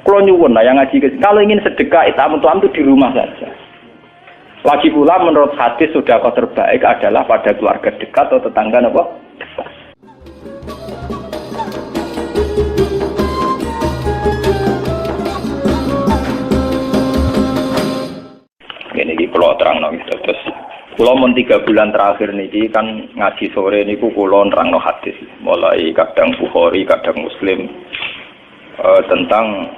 Kalau nyuwun lah yang ngaji kalau ingin sedekah itu di rumah saja. Lagi pula menurut hadis sedekah terbaik adalah pada keluarga dekat atau tetangga apa? Dekat. Ini kalau terang gitu terus. Kalau mau 3 bulan terakhir niki kan ngaji sore niku kula nerangno hadis mulai kadang Bukhari kadang Muslim tentang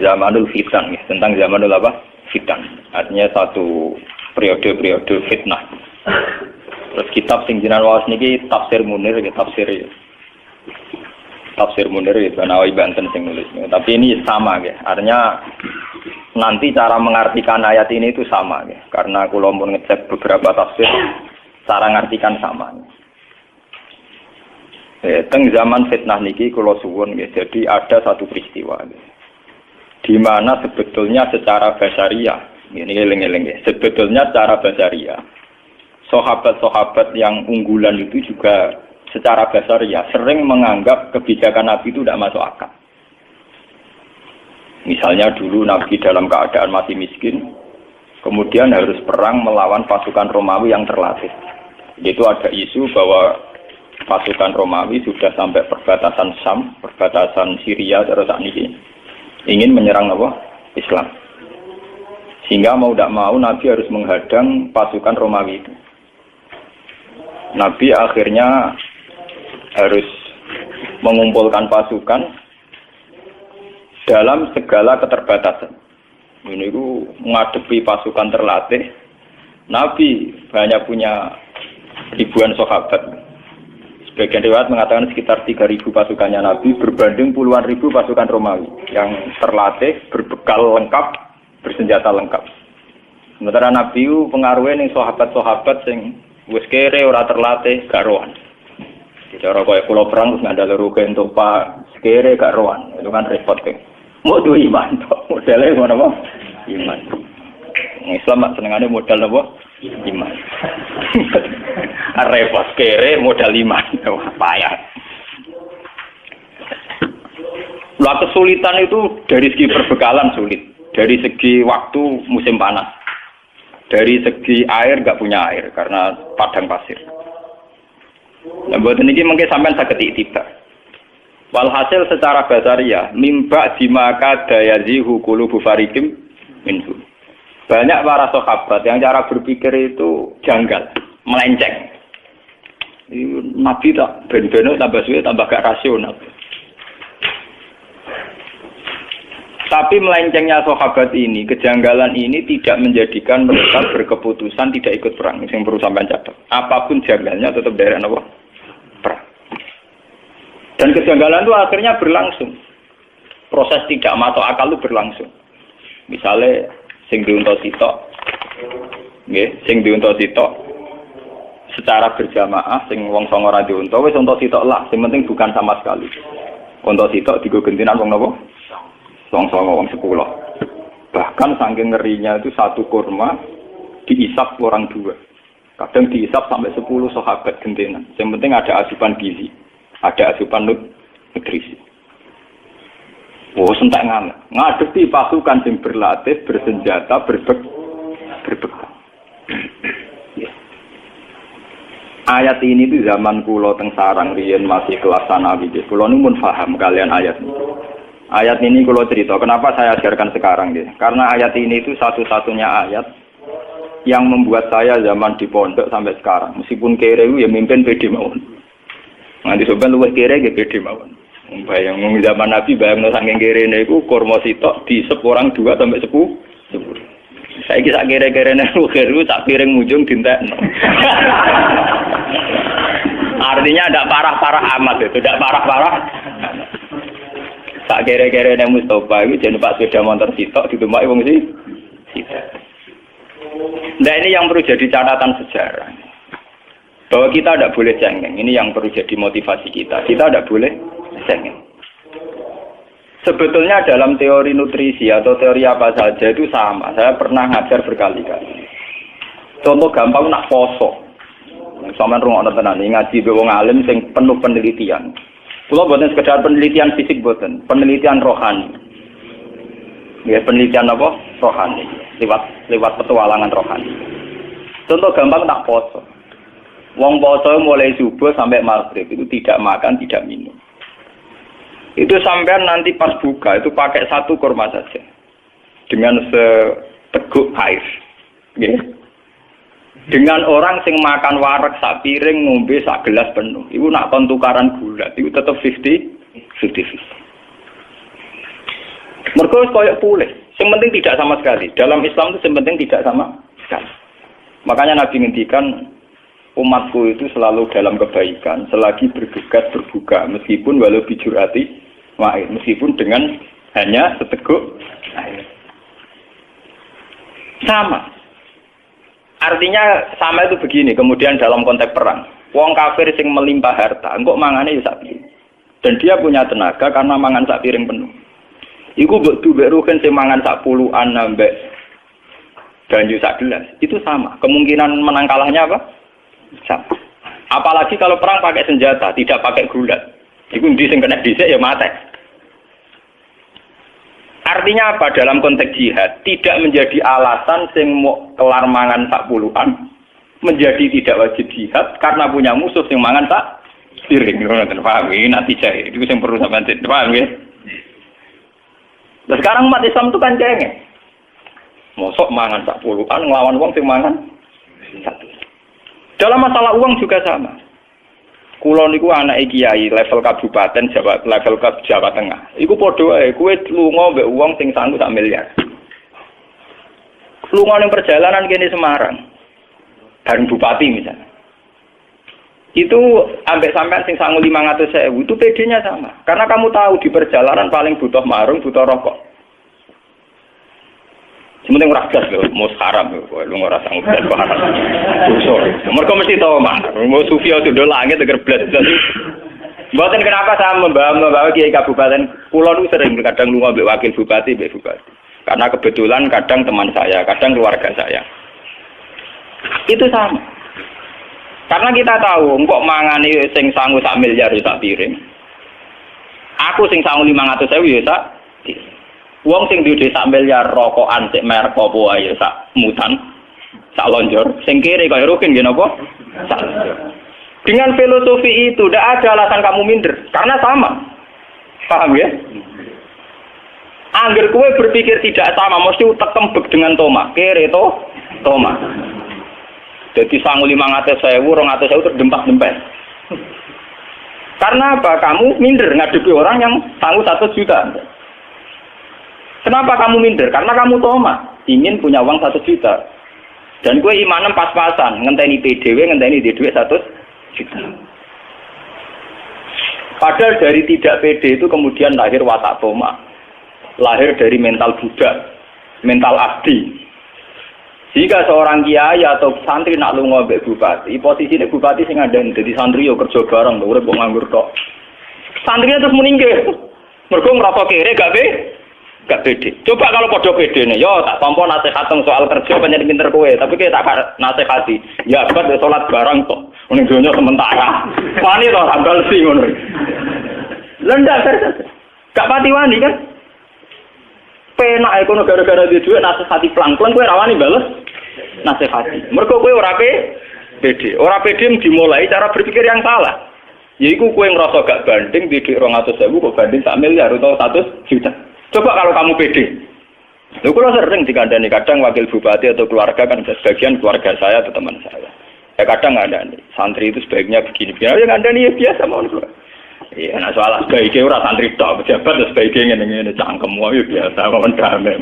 zamanul fitan, tentang zamanul apa? Fitan. Artinya satu periode fitnah. Terus kitab sing jenengan waos niki Tafsir Munir ya Tafsir Munir ya Banawi Banten sing nulis. Tapi ini sama ya. Artinya nanti cara mengartikan ayat ini itu sama ya. Karena kula mun ngecek beberapa tafsir cara ngartikan sama. Teng zaman fitnah niki kula suwun ya. Jadi ada satu peristiwa ya. Di mana sebetulnya secara basariah ini eling-eling ya. Sebetulnya secara basariah sahabat-sahabat yang unggulan itu juga secara basariah sering menganggap kebijakan Nabi itu tidak masuk akal. Misalnya dulu Nabi dalam keadaan masih miskin, kemudian harus perang melawan pasukan Romawi yang terlatih. Itu ada isu bahwa pasukan Romawi sudah sampai perbatasan Syam, perbatasan Syria terus saat ini ingin menyerang apa? Islam. Sehingga mau tidak mau Nabi harus menghadang pasukan Romawi itu. Nabi akhirnya harus mengumpulkan pasukan dalam segala keterbatasan. Ini itu menghadapi pasukan terlatih. Nabi banyak punya ribuan sahabat. Sebagian riwayat mengatakan sekitar 3.000 pasukannya Nabi berbanding puluhan ribu pasukan Romawi yang terlatih, berbekal lengkap, bersenjata lengkap. Sementara Nabi itu pengaruhnya nih sahabat-sahabat yang wis kere ora terlatih gak rohan. Cara kaya kula perang terus ngandel rugi untuk Pak kere gak rohan. Itu kan repot kan. Mau duwe iman tok, modele ngono apa? Iman. Islam mak senengane modal apa? Iman. Repot kere modal iman. Wah, payah. Lah kesulitan itu dari segi perbekalan sulit, dari segi waktu musim panas. Dari segi air enggak punya air karena padang pasir. Nah, buat ini mungkin sampean saged iktibar. Walhasil secara basariah mimba dimaka dayazihu qulubu fariqim minhu. Banyak para sahabat yang cara berpikir itu janggal, melenceng. Nabi tak ben-beno tambah suwe tambah gak rasional. Tapi melencengnya sahabat ini, kejanggalan ini tidak menjadikan mereka berkeputusan tidak ikut perang. Yang perlu sampai catat. Apapun janggalnya tetap dari apa? Perang. Dan kejanggalan itu akhirnya berlangsung. Proses tidak masuk akal itu berlangsung. Misalnya sing diunta sitok, nggih, sing diunta sitok secara berjamaah, sing wong songo ra diunta wis unta sitok lah, sing penting bukan sama sekali. Unta sitok digo gentinan wong napa? Wong songo wong 10. Bahkan saking ngerinya itu satu kurma diisap orang 2. Kadang diisap sampai 10 sahabat gentenan. Yang penting ada asupan gizi, ada asupan nutrisi. Sentak ngadepi pasukan yang berlatih, bersenjata, berbekal. Ayat ini itu zaman kula teng sarang riyen masih kelas sanawi. Kula nu pun paham kalian ayat ini. Ayat ini kalau cerita, kenapa saya ajarkan sekarang gitu? Karena ayat ini itu satu-satunya ayat yang membuat saya zaman di pondok sampai sekarang. Meskipun kere ya mimpin pede mawon. Nanti sobat luwih kere ya pede mawon. Bayang zaman Nabi bayang saking kere niku kurma sitok diisep orang 2 sampai 10. Saiki sak kere-kerene luweru sak piring mujung dintekno. Artinya tidak parah-parah amat itu, tidak parah-parah. Tak kere-kere yang Mustafa itu jangan pak sepeda motor sitok ditumpai wong sih. Nah ini yang perlu jadi catatan sejarah. Bahwa kita tidak boleh cengeng. Ini yang perlu jadi motivasi kita. Kita tidak boleh cengeng. Sebetulnya dalam teori nutrisi atau teori apa saja itu sama. Saya pernah ngajar berkali-kali. Contoh gampang nak poso. Sampeyan rungokno tenan ngaji be wong alim sing penuh penelitian. Kalau buatan sekedar penelitian fisik buatan, penelitian rohani. Ya penelitian apa? Rohani. Lewat petualangan rohani. Contoh gampang tak poso. Wong poso mulai subuh sampai maghrib itu tidak makan, tidak minum. Itu sampai nanti pas buka itu pakai 1 kurma saja. Dengan seteguk air. Ya. Dengan orang sing makan wareg sak piring ngombe sak gelas penuh. Iku nak kon tukaran gula, iku tetep 50-50. Mergo koyo pulih. Sing penting tidak sama sekali. Dalam Islam itu sing penting tidak sama sekali. Makanya Nabi ngendikan umatku itu selalu dalam kebaikan selagi bergegas berbuka meskipun walau bijurati wa'id, meskipun dengan hanya seteguk air. Sama. Artinya sama itu begini, kemudian dalam konteks perang. Wong kafir sing melimpah harta, engkok mangane ya sak piring. Dan dia punya tenaga karena mangan sak piring penuh. Iku mbok duwek rugen sing mangan sak puluhan ambek banyu sak gelas. Itu sama. Kemungkinan menang kalahnya apa? Sama. Apalagi kalau perang pakai senjata, tidak pakai gulat. Iku ndi sing kena dhisik ya mate. Artinya apa dalam konteks jihad? Tidak menjadi alasan sing mau kelar mangan sak puluhan menjadi tidak wajib jihad karena punya musuh sing mangan sak piring. Ngoten paham iki natijah itu sing perlu sampean paham nggih. Nah, sekarang umat Islam itu kan cengeng. Mosok mangan sak puluhan nglawan wong sing mangan satu. Dalam masalah uang juga sama. Kulo niku anake kiai level kabupaten level Jawa Tengah. Iku padha wae kowe lunga mbek wong sing sanggup sak miliar. Lunga ning perjalanan kene Semarang. Bareng bupati misalnya. Itu ambek sampean sing sangu 500.000 itu PD-nya sama. Karena kamu tahu di perjalanan paling butuh marung, butuh rokok. Sementing ora gas lho, mos haram lho, lu ora sanggup gas haram. Sorry. Mergo mesti tau mah, mau sufi itu do langit teger blas. Mboten kenapa saya membawa kiai kabupaten, kula nu sering kadang lunga mbek wakil bupati, mbek bupati. Karena kebetulan kadang teman saya, kadang keluarga saya. Itu sama. Karena kita tahu, engkok mangane sing sangu sak miliar sak piring. Aku sing sangu 500.000 ya sak. Wong sing duwe sak miliar rokokan sik merek apa wae sak mutan, sak lonjor. Sing kiri kaya rukin nggih napa? Sak lonjor. Dengan filosofi itu tidak ada alasan kamu minder karena sama. Paham ya? Angger kowe berpikir tidak sama, mesti utek kembek dengan Toma. Kiri to, Toma. Jadi sangu 500.000, 200.000 terdempak-dempet. Karena apa? Kamu minder ngadepi orang yang sangu 1 juta. Kenapa kamu minder? Karena kamu Toma, ingin punya uang 1 juta. Dan gue imanem pas-pasan, ngenteni PDW, ngenteni DDW 1 juta. Padahal dari tidak PD itu kemudian lahir watak Toma. Lahir dari mental budak, mental abdi. Jika seorang kiai atau santri nak lunga mbek bupati, posisine bupati sing ngandani dadi santri yo kerja bareng lho, urip kok nganggur tok. Santrinya terus meninggal. Mergo ngrasa kere gak pede. Coba kalau podo pedene, yo tak tampa nasihat soal kerja pancen pinter kowe, tapi kita tak nasihati. Ya abad salat bareng kok. Ning donya sementara. Wani to sambal sing ngono. Lendak terus. Gak pati wani kan? Penak ekono gara-gara dia duit nasihati pelan-pelan kowe rawani bales nasihati. Mergo kowe ora pede. Ora pede dimulai cara berpikir yang salah. Yaiku kowe ngrasa gak banding di dhuwit 200.000 kok banding sak miliar atau 100 juta. Coba kalau kamu pede. Lho kula sering dikandani kadang wakil bupati atau keluarga kan sebagian keluarga saya atau teman saya. Ya kadang ngandani santri itu sebaiknya begini. Ya ngandani ya biasa mau. Iya, nah soal sebaiknya ora santri tok, pejabat sebaiknya ngene-ngene cangkem wae biasa mawon damai.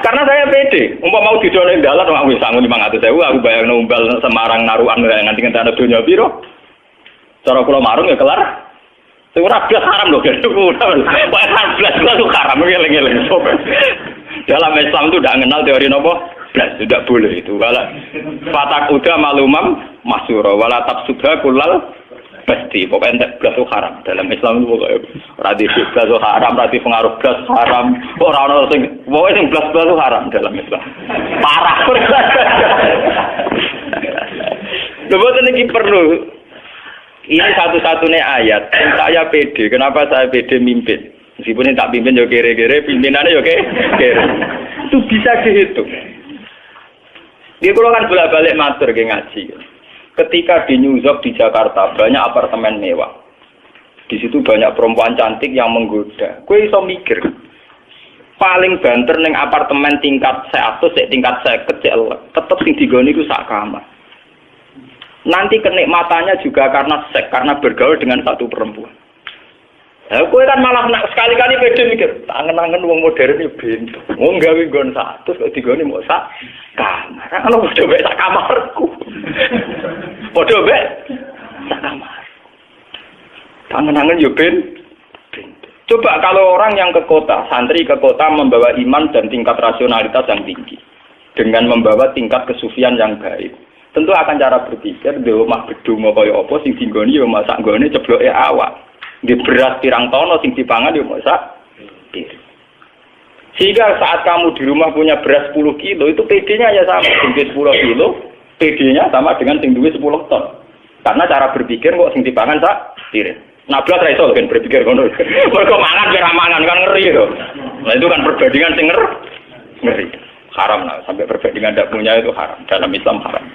Karena saya pede, umpama mau didono ing dalan aku wis sangu 500.000, aku bayangno umbal Semarang narukan nganti ngenteni donya piro. Cara kula marung ya kelar. Sing ora blas haram lho, blas itu haram ngeleng-eleng. Dalam Islam itu tidak mengenal teori nopo blas, tidak boleh itu. Wala fatak uda malumam masyura wala tabsudha kullal pasti pokoknya blas itu haram. Dalam Islam itu pokoknya radi blas itu haram, radi pengaruh blas haram. Ora ono sing pokoknya sing blas itu haram dalam Islam. Parah. Lha boten iki perlu. Ini satu-satunya ayat yang saya pede. Kenapa saya pede mimpin? Meskipun yang tak pimpin yo kere-kere, pimpinannya yo kere. Itu bisa dihitung. Dia kalau kan bolak-balik matur ke ngaji. Ketika di New York di Jakarta banyak apartemen mewah. Di situ banyak perempuan cantik yang menggoda. Kowe iso mikir. Paling banter ning apartemen tingkat 100 tingkat 50 tetep sing digoni iku sak kamar. Nanti kenikmatannya juga karena seks, karena bergaul dengan satu perempuan. Nah, kowe kan malah sekali-kali pede mikir, angen-angen wong modern iki bento. Wong gawe nggon 100 kok digoni mok sak kamar. Ana padha mek sak kamarku. Padha mek sak kamar. Angen-angen yo bento. Coba kalau orang yang ke kota, santri ke kota membawa iman dan tingkat rasionalitas yang tinggi. Dengan membawa tingkat kesufian yang baik. Tentu akan cara berpikir, di rumah gedung kaya apa, sing dinggoni ya masak nggone cebloke awak. Di beras pirang tono, sing dipangan ya masak piring. Sehingga saat kamu di rumah punya beras 10 kilo, itu PD-nya ya sama. Sing 10 kilo, PD-nya sama dengan sing duwe 10 ton. Karena cara berpikir kok sing dipangan sak piring. Nablas ra iso kan berpikir ngono. Mergo mangan ora mangan kan ngeri to. Nah itu kan perbandingan sing ngeri. Haram lah, sampai perbandingan tidak punya itu haram. Dalam Islam haram.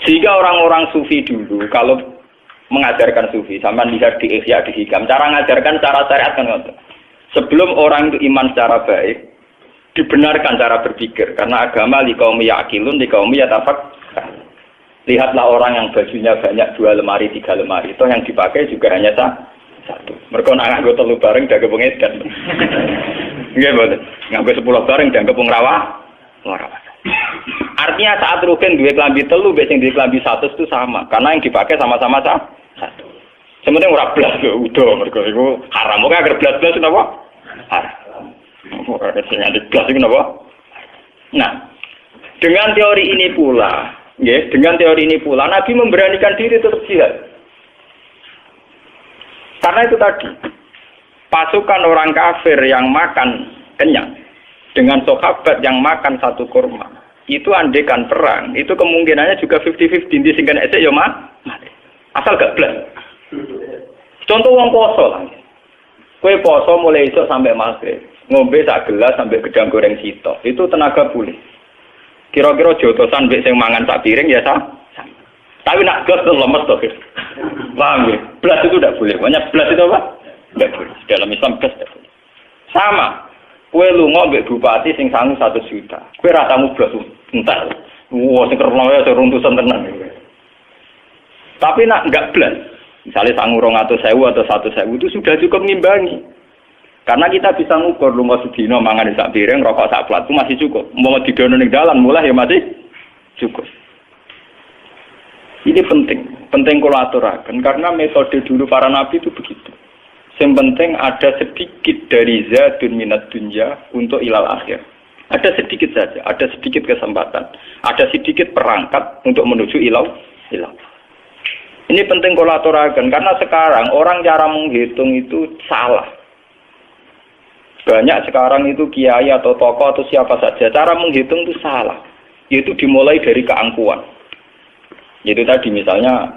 Sehingga orang-orang sufi dulu kalau mengajarkan sufi, sama lihat di Ihya di Hikam, cara mengajarkan cara syariat kan ngoten. Sebelum orang itu iman secara baik, dibenarkan cara berpikir karena agama liqaumi yaqilun liqaumi yatafakkar. Lihatlah orang yang bajunya banyak 2 lemari, 3 lemari, itu yang dipakai juga hanya satu. Mereka nak nganggo 3 bareng jaga pengedan. Nggih mboten. Nganggo 10 bareng jaga pengrawah. Artinya saat rugen duwe klambi 3 mbek sing duwe klambi 100 itu sama, karena yang dipakai sama-sama satu. Sementing ora blas lho, udah mergo iku haram. Kok agar blas-blas napa? Haram. Ora sing nganti blas iku napa? Nah, dengan teori ini pula Nabi memberanikan diri tetap jihad. Karena itu tadi, pasukan orang kafir yang makan kenyang dengan sahabat yang makan satu kurma, itu andekan perang, itu kemungkinannya juga 50-50 di singkan esek ya mati. Asal gak blas. Contoh wong poso lah. Kowe poso mulai esuk sampai maghrib, ngombe sak gelas sampai gedang goreng sitok, itu tenaga pulih. Kira-kira jotosan mbek sing mangan sak piring ya sama. Tapi nak gas tuh lemes tuh. Paham ya? Blas itu tidak boleh. Banyak blas itu apa? Tidak boleh. Dalam Islam blas tidak boleh. Sama. Kue lunga mbek bupati sing sangu 1 juta. Kue rasamu blas entar. Wah, sing kerno ya runtusan tenan. Tapi nak enggak blas. Misalnya sangu 200.000 atau 100.000 itu sudah cukup ngimbangi. Karena kita bisa ngukur lunga sedina mangan sak piring, rokok sak plat itu masih cukup. Mau didono ning dalan mulai ya masih cukup. Ini penting kalau aturakan karena metode dulu para nabi itu begitu. Yang penting ada sedikit dari zadun minat dunya untuk ilal akhir. Ada sedikit saja, ada sedikit kesempatan, ada sedikit perangkat untuk menuju ilal. Ini penting kalau aturakan karena sekarang orang cara menghitung itu salah. Banyak sekarang itu kiai atau tokoh atau siapa saja cara menghitung itu salah. Yaitu dimulai dari keangkuhan. Yaitu tadi misalnya,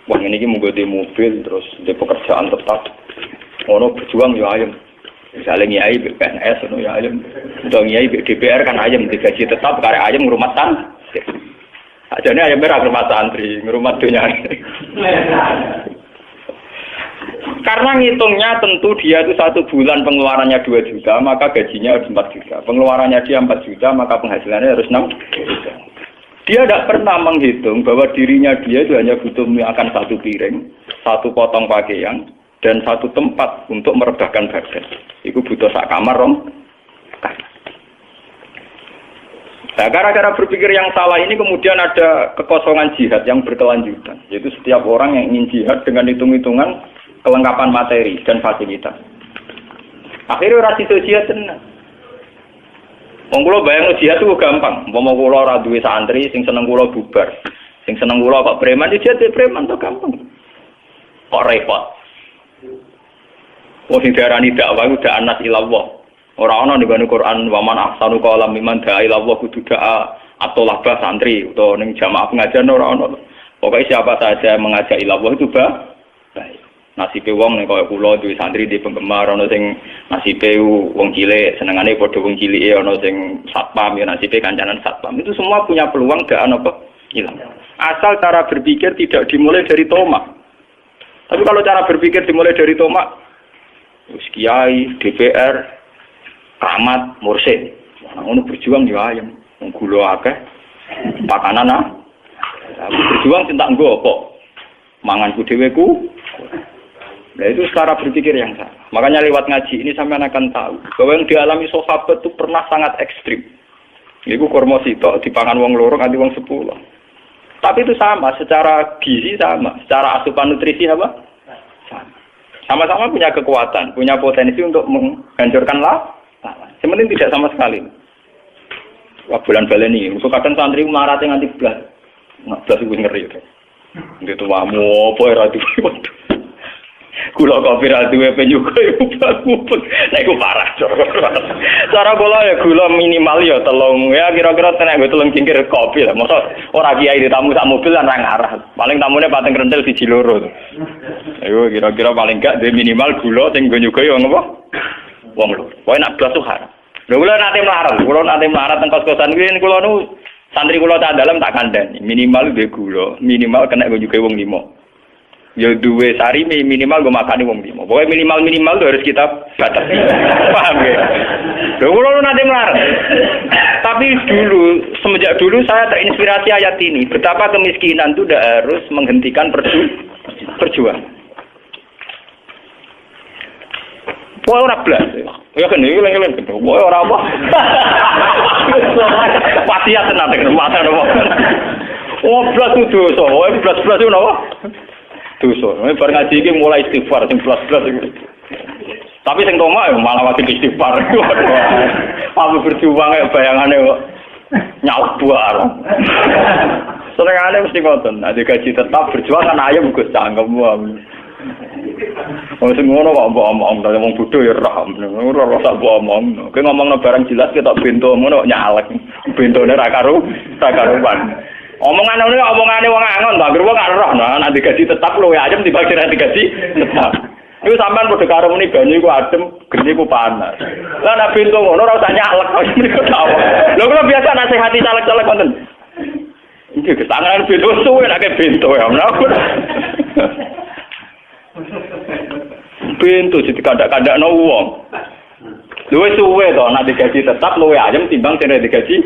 wah ini mengganti mobil terus di pekerjaan tetap, ono berjuang ya ayam. Misalnya kiai PNS ono ya ayam. Untuk kiai DPR kan ayam digaji tetap karena ayam ngrumat tan. Ajane ayam merah ngrumat santri, ngrumat dunya. Karena ngitungnya tentu dia itu 1 bulan pengeluarannya 2 juta, maka gajinya harus 4 juta. Pengeluarannya dia 4 juta, maka penghasilannya harus 6 juta. Dia tidak pernah menghitung bahwa dirinya dia itu hanya butuh makan 1 piring, 1 potong pakaian, dan 1 tempat untuk merebahkan badan. Itu butuh sak kamar, Nah, gara-gara berpikir yang salah ini kemudian ada kekosongan jihad yang berkelanjutan. Yaitu setiap orang yang ingin jihad dengan hitung-hitungan kelengkapan materi dan fasilitas. Akhirnya ora sido jihad tenan. Wong kula bayang jihad itu gampang. Umpama kula ora duwe santri sing seneng kula bubar. Sing seneng kula kok preman jihad preman to gampang. Kok repot. Wong sing diarani dakwah udah anas ilallah. Ora ana ning Quran waman ahsanu qalam mimman da'a ilallah kudu da'a atau labah santri utawa ning jamaah pengajian ora ana. Pokoknya siapa saja mengajak ilallah itu baik. Nasibe wong nek kaya kula duwe santri di penggemar ana sing nasibe wong cilik senengane padha wong cilike ana sing satpam ya nasibe kancanan satpam. Itu semua punya peluang gak apa hilang. Asal cara berpikir tidak dimulai dari tomak. Tapi kalau cara berpikir dimulai dari tomak, wis kiai, DPR, keramat, mursyid. Ngono berjuang yo ayem. Wong gula akeh, pakanan berjuang cinta nggo apa? Manganku dheweku. Nah itu cara berpikir yang salah. Makanya lewat ngaji ini sampean akan tahu bahwa yang dialami sahabat itu pernah sangat ekstrim. Iku kurma sitok dipangan wong loro nganti wong 10. Tapi itu sama, secara gizi sama, secara asupan nutrisi apa? Sama-sama punya kekuatan, punya potensi untuk menghancurkan lawan. Sementing tidak sama sekali. Wah bulan baleni, itu kadang santri marate nganti blas. Blas itu ngeri. Gitu wamu apa ora diwondo. Kula kopi ra duwe penyuga iku bagus. Nek iku parah. Cara kula ya gula minimal ya telung. Ya kira-kira tenek nggo telung cingkir kopi lah. Mosok ora kiai ditamu sak mobil lan ra ngarah. Paling tamune pateng rentel siji loro. Ayo kira-kira paling gak duwe minimal gula sing nggo nyuga ya ngopo? Wong loro. Pokoke nek blas tuh haram. Lha kula nate melarat teng kos-kosan kuwi kula nu santri kula tak dalem tak kandhani. Minimal duwe gula, minimal kena nggo nyuga wong 5. Ya duwe sari minimal gue makani wong 5. Pokoknya minimal itu harus kita batasi. Paham ya? Lho kula nanti melarang. Tapi semenjak dulu saya terinspirasi ayat ini. Betapa kemiskinan itu tidak harus menghentikan perjuangan. Wah ora blas. Ya kan iki leng-leng gitu. Wah ora apa. Wasiat tenan tenan mata apa. Oh blas itu dosa. Oh blas itu napa? Dosa. Bar ngaji iki mulai istighfar sing blas-blas iki. Tapi sing tomak malah wajib istighfar. Apa berjuang kaya bayangane kok nyalak buar. Senengane mesti ngoten. Nek gaji tetap berjuang kan ayam Gus cangkem wae. Oh sing ngono kok mbok omong, wong bodho ya roh. Ora rasa mbok omong. Kowe ngomongno barang jelas ketok bento ngono nyalek. Bentone ra karuan. Omongane wong angon ta, wong gak roh nah nek digaji tetap luwe ayem dibagi nek digaji tetap. Iku sampean padha karo muni banyu iku adem, geni ku panas. Lah nek bento ngono ora usah nyalek kok mriko tawon. Lho kula biasa nasihati caleg-caleg wonten. Iki ketangan bento suwe nek bento ya. Bento dikandak-kandakno wong. Luwe suwe to nek digaji tetap luwe ayem timbang sing digaji.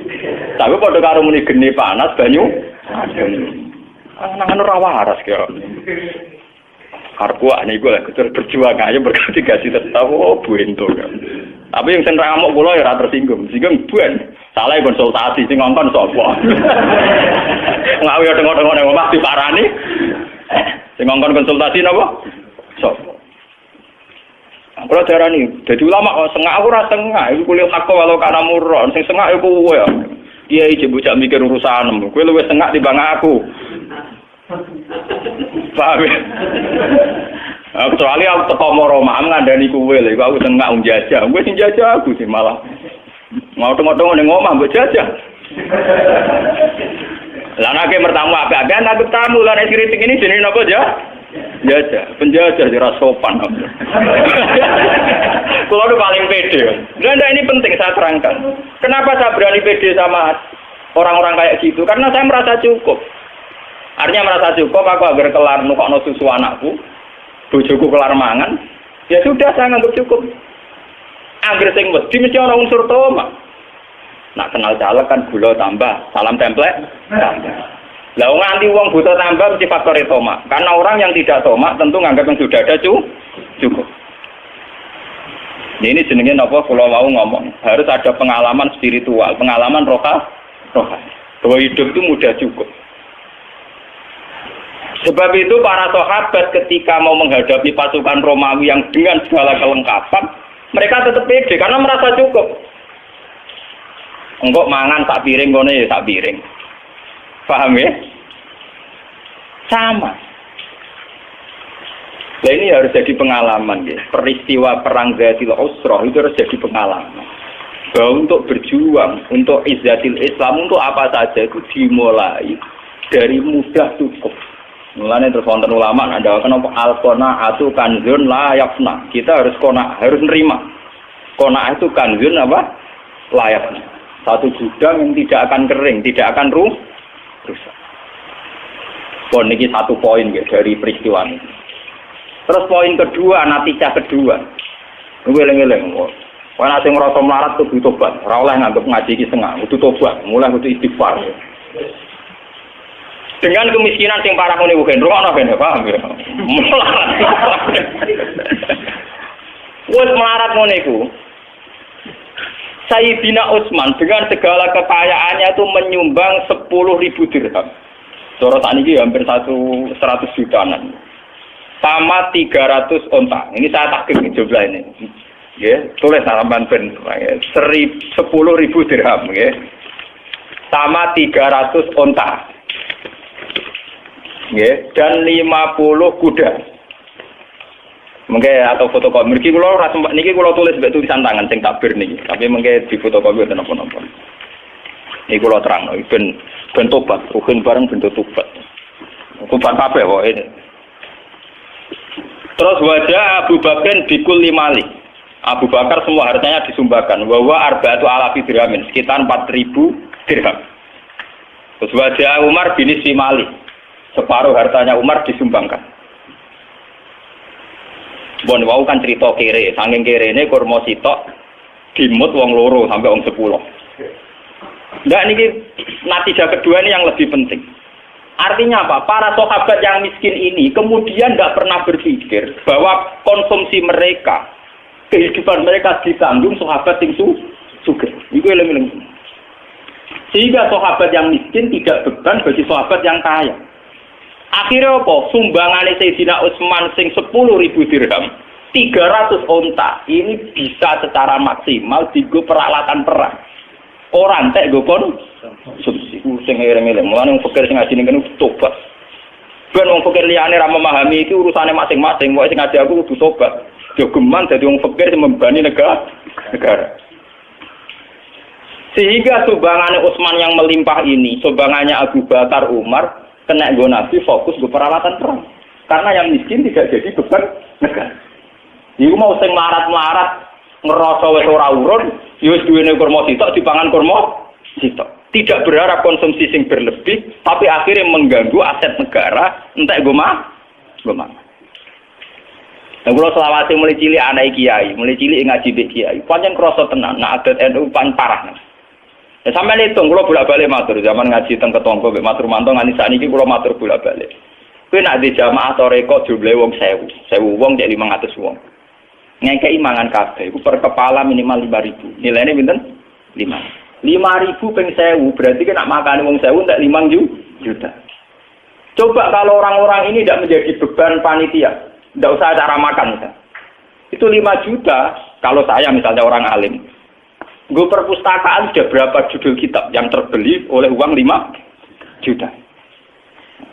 Tapi padha karo muni geni panas banyu adem. Nang ora waras kaya. Karku ane iku lek berjuang aja berganti gaji tetap bento kan. Tapi yang seneng ngamuk kula ya ora tersinggung. Singgung ben. Salah konsultasi sing ngongkon sapa. Ngawi tengok-tengok nang omah diparani. Sing ngongkon konsultasi napa? Sapa? Kalau darani, jadi ulama kok sengak aku rasa sengak, itu kuliah hakko walau karena murah, sing sengak aku kowe ya. Kiai bocah mikir urusan, kowe luwih sengak dibanding aku. Paham ya? Kecuali aku teko Roma ngandani kowe lho, aku sengak wong jajah. Kowe sing jajah aku sih malah. Mau tengok-tengok ning omah mbok jajah. Lah nek mertamu apik-apian aku tamu lan kritik ini jenenge napa ya? Jajah, penjajah jelas sopan. Kalau itu paling pede. Dan ini penting saya terangkan. Kenapa saya berani pede sama orang-orang kayak gitu? Karena saya merasa cukup. Artinya merasa cukup, aku agar kelar nukokno susu anakku, bojoku kelar mangan, ya sudah saya anggap cukup. Angger sing mesti ana unsur tomak. Nak kenal caleg kan gula tambah, salam template tambah. Lah nganti wong buta tambah mesti faktor tomak. Karena orang yang tidak tomak tentu nganggap yang sudah ada cukup. Ini jenenge napa kula mau ngomong, harus ada pengalaman spiritual, pengalaman rohani. Bahwa hidup itu mudah cukup. Sebab itu para sahabat ketika mau menghadapi pasukan Romawi yang dengan segala kelengkapan, mereka tetap pede karena merasa cukup. Engkok mangan sak piring kono ya sak piring. Paham ya? Sama. Nah ini harus jadi pengalaman ya. Peristiwa perang Zatil Usrah itu harus jadi pengalaman. Bahwa untuk berjuang, untuk izzatil Islam, untuk apa saja itu dimulai dari mudah cukup. Mulane terus wonten ulama ngandakan apa al-qanaatu kanzun la yafna. Kita harus harus nerima. Qanaah itu kanzun apa? Layak. Satu gudang yang tidak akan kering, tidak akan rusak. Pon niki satu poin ya dari peristiwa ini. Terus poin kedua, natijah kedua. Ngeleng-ngeleng. Wong sing ngrasa melarat kudu tobat. Ora oleh nganggep ngaji iki setengah, kudu tobat, mulai kudu istighfar. Dengan kemiskinan sing parah ngene kuwi, rono ben paham ya. Wes melarat ngene iku. Sayyidina Utsman dengan segala kekayaannya itu menyumbang 10.000 dirham. Cara sakniki hampir 100 jutaan. Sama 300 onta. Ini saya takdir jumlah ini. Nggih, tulis halaman ben 10.000 dirham nggih. Sama 300 onta. Nggih, dan 50 kuda. Mengke atau fotokopi mriki kula ora sempat niki kula tulis mbek tulisan tangan sing takbir niki. Tapi mengke di fotokopi wonten napa-napa. Niki kula terangno ben tobat, ruhin bareng ben tobat. Tobat kabeh kok ini. Terus wajah Abu Bakar bikul 5 mali. Abu Bakar semua hartanya disumbangkan. Wa arba'atu alafi dirhamin, sekitar 4.000 dirham. Terus wajah Umar bin Simali. Separuh hartanya Umar disumbangkan. Bon wau kan cerita kere, saking kerene kurma sitok dimut wong loro sampai wong 10. Ndak niki natijah kedua ini yang lebih penting. Artinya apa? Para sahabat yang miskin ini kemudian tidak pernah berpikir bahwa konsumsi mereka, kehidupan mereka ditanggung sahabat yang sugih. Iku eleng-eleng. Sehingga sahabat yang miskin tidak beban bagi sahabat yang kaya. Akhirnya apa? Sumbangane Sayyidina Utsman sing 10.000 dirham, 300 onta. Ini bisa secara maksimal digo peralatan perang. Orang entek go konsumsi. Sing ereng-ereng, mulane wong pikir sing ngaji ning tobat. Ben wong pikir liyane ra memahami iki urusane masing-masing, wae sing ngaji aku kudu tobat. Jogeman dadi wong pikir sing membani negara. Sehingga sumbangane Utsman yang melimpah ini, sumbangannya Abu Bakar, Umar kena nggo Nabi fokus ke peralatan perang. Karena yang miskin tidak jadi beban negara. Iku mau sing melarat-melarat ngerasa wis ora urun, ya wis duwene kurma sitok dipangan kurma sitok. Tidak berharap konsumsi sing berlebih, tapi akhirnya mengganggu aset negara, entek nggo mah. Nah, kula selawase mulai cilik anak kiai, mulai cilik ngaji mbek kiai. Pancen krasa tenan, nah adat NU paling parah. Ya sampeyan hitung kula bolak-balik matur zaman ngaji teng Ketongko mbek matur mantong nganti sakniki kula matur bolak-balik. Kuwi nek di jamaah toreko jumlahe wong 1000 wong cek 500 wong. Ngekeki mangan kabeh iku per kepala minimal 5.000. Nilainya pinten? 5.000 ping 1000 berarti kan nak makane wong 1000 entek 5 juta. Coba kalau orang-orang ini tidak menjadi beban panitia, tidak usah cara makan misalnya. Itu 5 juta kalau saya misalnya orang alim. Gue perpustakaan sudah berapa judul kitab yang terbeli oleh uang 5 juta.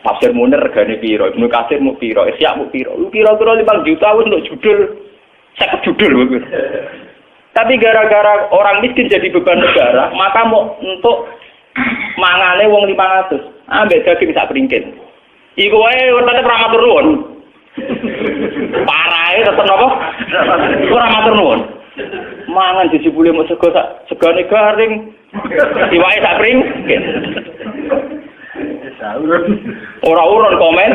Tafsir Munir regane piro, Ibnu Katsir mu piro, Ihya mu piro. Kira-kira 5 juta wis untuk judul 50 judul begitu. Tapi gara-gara orang miskin jadi beban negara, maka mau untuk mangane wong 500. Ambek daging sak pringkil. Iku wae tetep ra matur nuwun. Parahe tetep napa? Ora matur nuwun. Mangan dijebule mok segane garing. Iwake sak pringkil. Ora urun komen.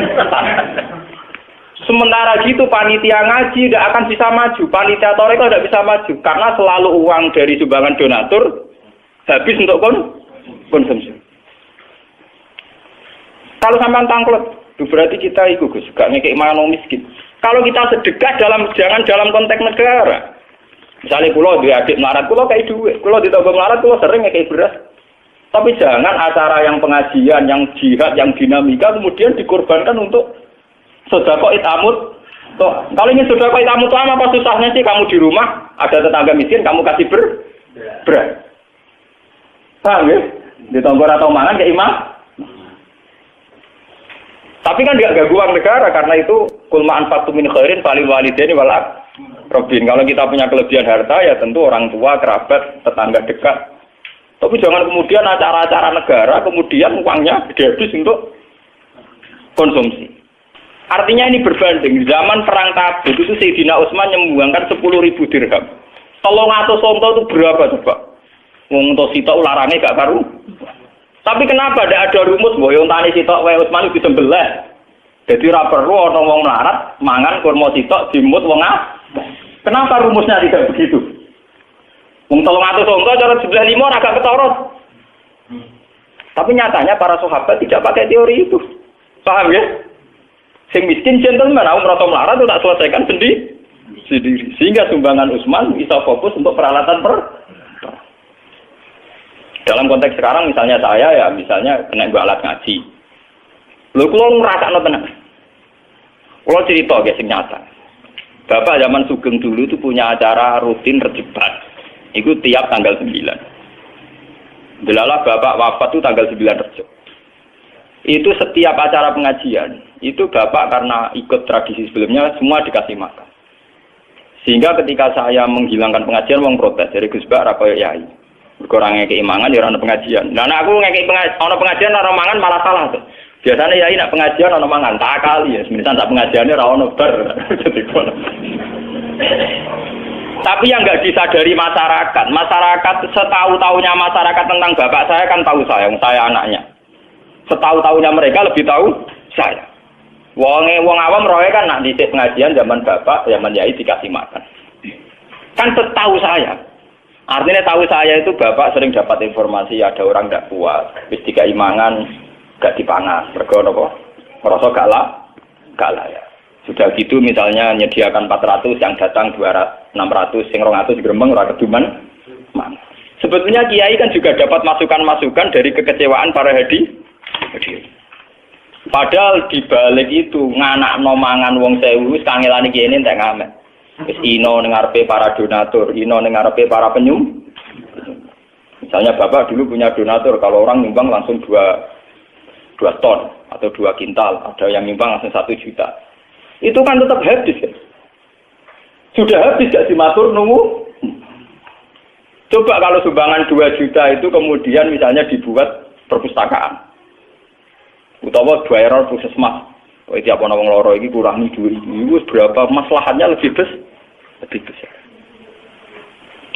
Sementara gitu panitia ngaji tidak akan bisa maju, panitia toreko tidak bisa maju karena selalu uang dari sumbangan donatur habis untuk konsumsi. Kalau sampean tangklet, berarti kita ikut Gus, gak ngekek mangan miskin. Kalau kita sedekah jangan dalam konteks negara. Misalnya kulo di adik melarat, kulo kayak duit, kulo di toko melarat, kulo sering ngekek beras. Tapi jangan acara yang pengajian, yang jihad, yang dinamika kemudian dikorbankan untuk sedekah itamut. Kalau ingin sedekah itamut apa susahnya sih kamu di rumah ada tetangga miskin kamu kasih beras. Paham ya? Di tonggor atau mangan kayak imam. Tapi kan tidak ganggu uang negara karena itu kulma anfaqtum min khairin falil walidaini wal aqrabin. Kalau kita punya kelebihan harta ya tentu orang tua, kerabat, tetangga dekat. Tapi jangan kemudian acara-acara negara kemudian uangnya habis untuk konsumsi. Artinya ini berbanding. Zaman perang Tabuk itu Sayyidina Utsman menyumbangkan 10.000 dirham. 300 onto itu berapa coba? Wong to sitok larane gak karu. Tapi kenapa tidak ada rumus bahwa yang tani sitok wae Utsman itu disembelih. Jadi ora perlu ana wong melarat mangan kurma sitok dimut wong akeh. Kenapa rumusnya tidak begitu? Wong 300 onto cara sebelah 5 ora gak ketorot. Tapi nyatanya para sahabat tidak pakai teori itu. Paham ya? Sing miskin gentleman, aku merasa melarat itu tak selesaikan sendiri. Sehingga sumbangan Utsman bisa fokus untuk peralatan Dalam konteks sekarang misalnya saya ya misalnya kena alat ngaji. Lho kula ngrasakno tenan. Kula cerita guys sing nyata. Bapak zaman Sugeng dulu itu punya acara rutin rejebat. Itu tiap tanggal 9. Delalah bapak wafat itu tanggal 9 Rejab. Itu setiap acara pengajian, itu bapak karena ikut tradisi sebelumnya semua dikasih makan. Sehingga ketika saya menghilangkan pengajian, wong protes dari Gus Bak ra koyo yai. Kurang ngekeki mangan ya ora pengajian. Nah aku ngekeki pengajian ora mangan malah salah tuh. Biasanya yai nak pengajian ana mangan, tak kali ya. Semisal tak pengajiane ora ono bar. Tapi yang nggak disadari masyarakat setahu-tahunya masyarakat tentang bapak saya kan tahu saya anaknya. Setahu-tahunya mereka lebih tahu saya. Wong awam roe kan nak dhisik pengajian zaman bapak, zaman yai dikasih makan. Kan setahu saya. Artinya tahu saya itu bapak sering dapat informasi ada orang tidak kuat, wis dikai mangan gak dipangan, mergo napa? Ngrasa gak layak. Sudah gitu misalnya menyediakan 400 yang datang 200, 600, sing 200 gremeng ora keduman. Sebetulnya kiai kan juga dapat masukan-masukan dari kekecewaan para hadirin. Padahal di balik itu nganakno mangan wong 1000 wis kangelane kiai entek ngamen. Wis ino ning ngarepe para donatur, ino ning ngarepe para penyum. Misalnya Bapak dulu punya donatur, kalau orang nyumbang langsung 2 ton atau 2 kintal, ada yang nyumbang langsung 1 juta. Itu kan tetap habis ya. Sudah habis gak dimatur nunggu. Coba kalau sumbangan 2 juta itu kemudian misalnya dibuat perpustakaan. Utawa 2 error puskesmas. Oh tiap ana wong loro iki kurangi duit iki wis berapa maslahatnya lebih besar.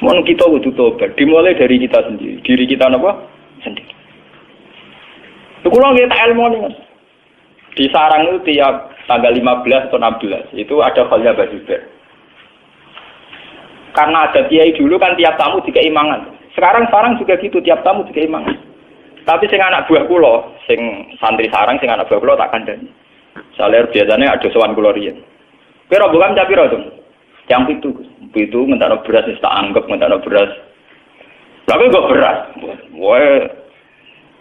Mun kita kudu tobat, dimulai dari kita sendiri. Diri kita napa? Sendiri. Kula nggih tak ilmoni Mas. Di sarang itu tiap tanggal 15 atau 16 itu ada khalnya Bajuber. Karena ada kiai dulu kan tiap tamu dikai mangan. Sekarang sarang juga gitu, tiap tamu dikai mangan. Tapi sing anak buah kula, sing santri sarang sing anak buah kula tak kandhani. Saler biasanya ada sowan kula riyen. Kowe ora bukan capira to? Yang itu ngentakno beras wis tak anggap ngentakno beras. Lah kok beras. Woe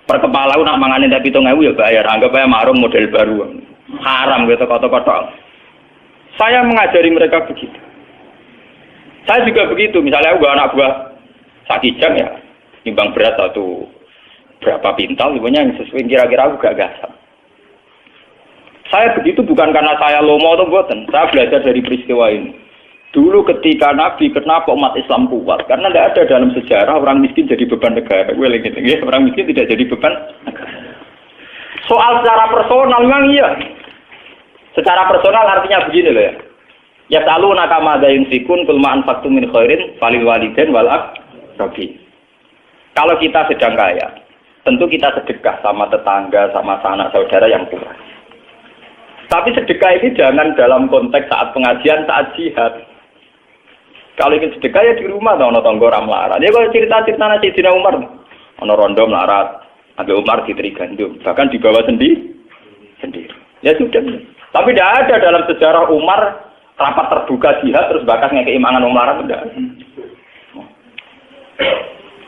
per kepala nak mangane tak 7.000 ya bayar, anggap aja marung model baru. Haram gitu kotor-kotor. Saya mengajari mereka begitu. Saya juga begitu, misalnya aku anak buah sakijang ya, nimbang beras satu berapa pintal, sebenarnya yang sesuai kira-kira aku gak gasam. Saya begitu bukan karena saya lomo atau buatan, saya belajar dari peristiwa ini. Dulu ketika Nabi, kenapa umat Islam kuat? Karena tidak ada dalam sejarah orang miskin jadi beban negara. Orang miskin tidak jadi beban negara. Soal secara personal memang iya. Secara personal artinya begini loh ya. Ya selalu nakamada yunfikun kulmaan faktu min khairin falil waliden wal aqrabi. Kalau kita sedang kaya, tentu kita sedekah sama tetangga, sama sanak saudara yang kurang. Tapi sedekah ini jangan dalam konteks saat pengajian, saat jihad. Kalau ingin sedekah ya di rumah, ada tonggo orang melarat. Ya kalau cerita-cerita Nabi Sayyidina Umar, ada rondo melarat, ada Umar diteri gandum, bahkan dibawa sendiri. Ya sudah. Tapi tidak ada dalam sejarah Umar rapat terbuka jihad terus bakas ngekei mangan wong melarat, tidak.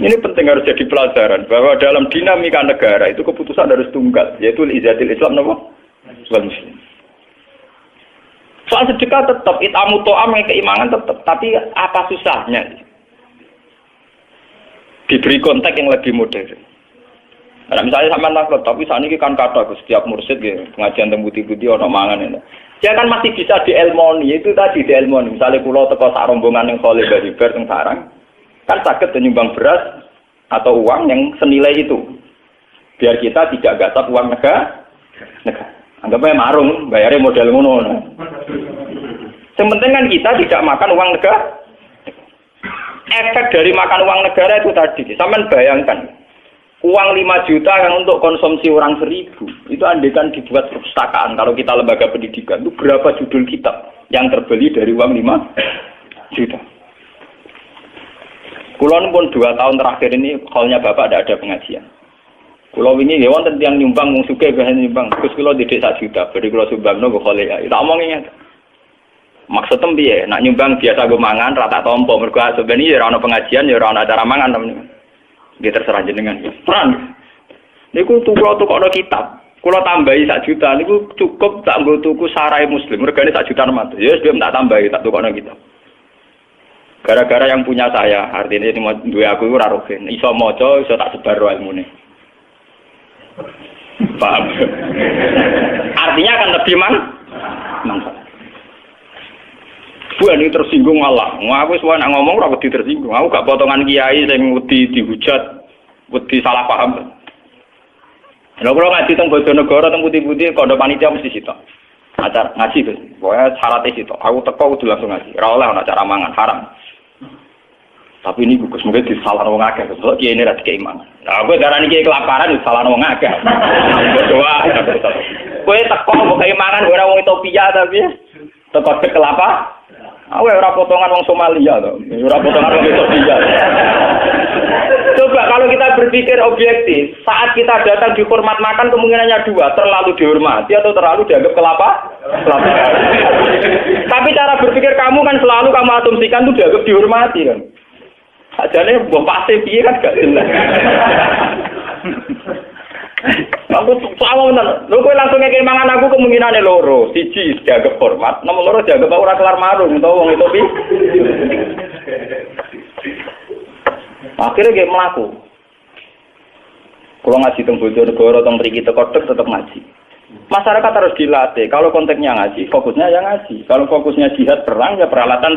Ini penting harus jadi pelajaran bahwa dalam dinamika negara itu keputusan harus tunggal, yaitu izatil Islam napa? Wal muslim. Soal sedekah tetap, itamu to'am yang keimangan tetap, tapi apa susahnya? Diberi konteks yang lebih modern. Nah, misalnya sampai takut, tapi saat ini kan kata setiap mursyid ya, pengajian tembuti-buti orang mangan itu. Dia kan masih bisa dielmoni, itu tadi dielmoni. Misalnya pulau teko sak rombongan yang soleh dari ber yang sarang, kan sakit menyumbang beras atau uang yang senilai itu. Biar kita tidak gasap uang negara. Anggapnya marung, bayarnya modal ngono. Yang penting kan kita tidak makan uang negara. Efek dari makan uang negara itu tadi, sampean bayangkan. Uang 5 juta yang untuk konsumsi orang 1000, itu andaikan dibuat perpustakaan, kalau kita lembaga pendidikan, itu berapa judul kitab yang terbeli dari uang 5 juta. Kulon pun 2 tahun terakhir ini, halnya Bapak tidak ada pengajian. Kulo ini ya wonten tiyang nyumbang wong sugih bahan nyumbang. Gus kulo didik 1 juta, bari kulo sumbangno go khole ya. Tak omongi ngene. Maksudem piye? Nak nyumbang biasa go mangan rata tompo mergo sebenarnya ya ora ono pengajian ya ora ono acara mangan teman-teman. Nggih terserah jenengan. Peran. Niku tukokno kitab. Kulo tambahi 1 juta niku cukup tak nggo tuku sarai muslim. Regane 1 juta nemat. Ya wis tak tambahi tak tukokno kitab. Gara-gara yang punya saya, artinya duwe aku iku ora rogen. Iso maca, iso tak sebar ilmune. Paham? Artinya akan lebih manfaat. Bu ini tersinggung Allah. Aku semua nak ngomong ora wedi tersinggung. Aku gak potongan kiai sing wedi dihujat, wedi salah paham. Lha kula ngaji teng Bojonegoro teng putih-putih kondo panitia mesti sitok. Acara ngaji Gus. Pokoke syaratnya sitok. Aku teko kudu langsung ngaji. Ora oleh ana acara mangan haram. Tapi ini Gus mungkin disalahno wong akeh. Kok kiai ini ra dikei mangan. Lah kowe darani kiai kelaparan disalahno wong akeh. Doa. Kowe teko mbok kiai mangan ora wong Ethiopia tapi teko kelapa. Aku ora potongan wong Somalia to. Ora potongan wong Ethiopia. Coba kalau kita berpikir objektif, saat kita datang dihormat makan kemungkinannya 2, terlalu dihormati atau terlalu dianggap kelapa. Tapi cara berpikir kamu kan selalu kamu asumsikan itu dianggap dihormati kan. Ajane mbok pasti piye kan gak jelas. Aku sama bener. Lho kowe langsung ngekek mangan aku kemungkinane loro. Siji dianggap hormat, nomor loro dianggap ora kelar marung utawa wong itu pi. Akhirnya kayak melaku. Kalau ngaji teng Bojonegoro teng mriki teko tetap ngaji. Masyarakat harus dilatih. Kalau konteksnya ngaji, fokusnya ya ngaji. Kalau fokusnya jihad perang ya peralatan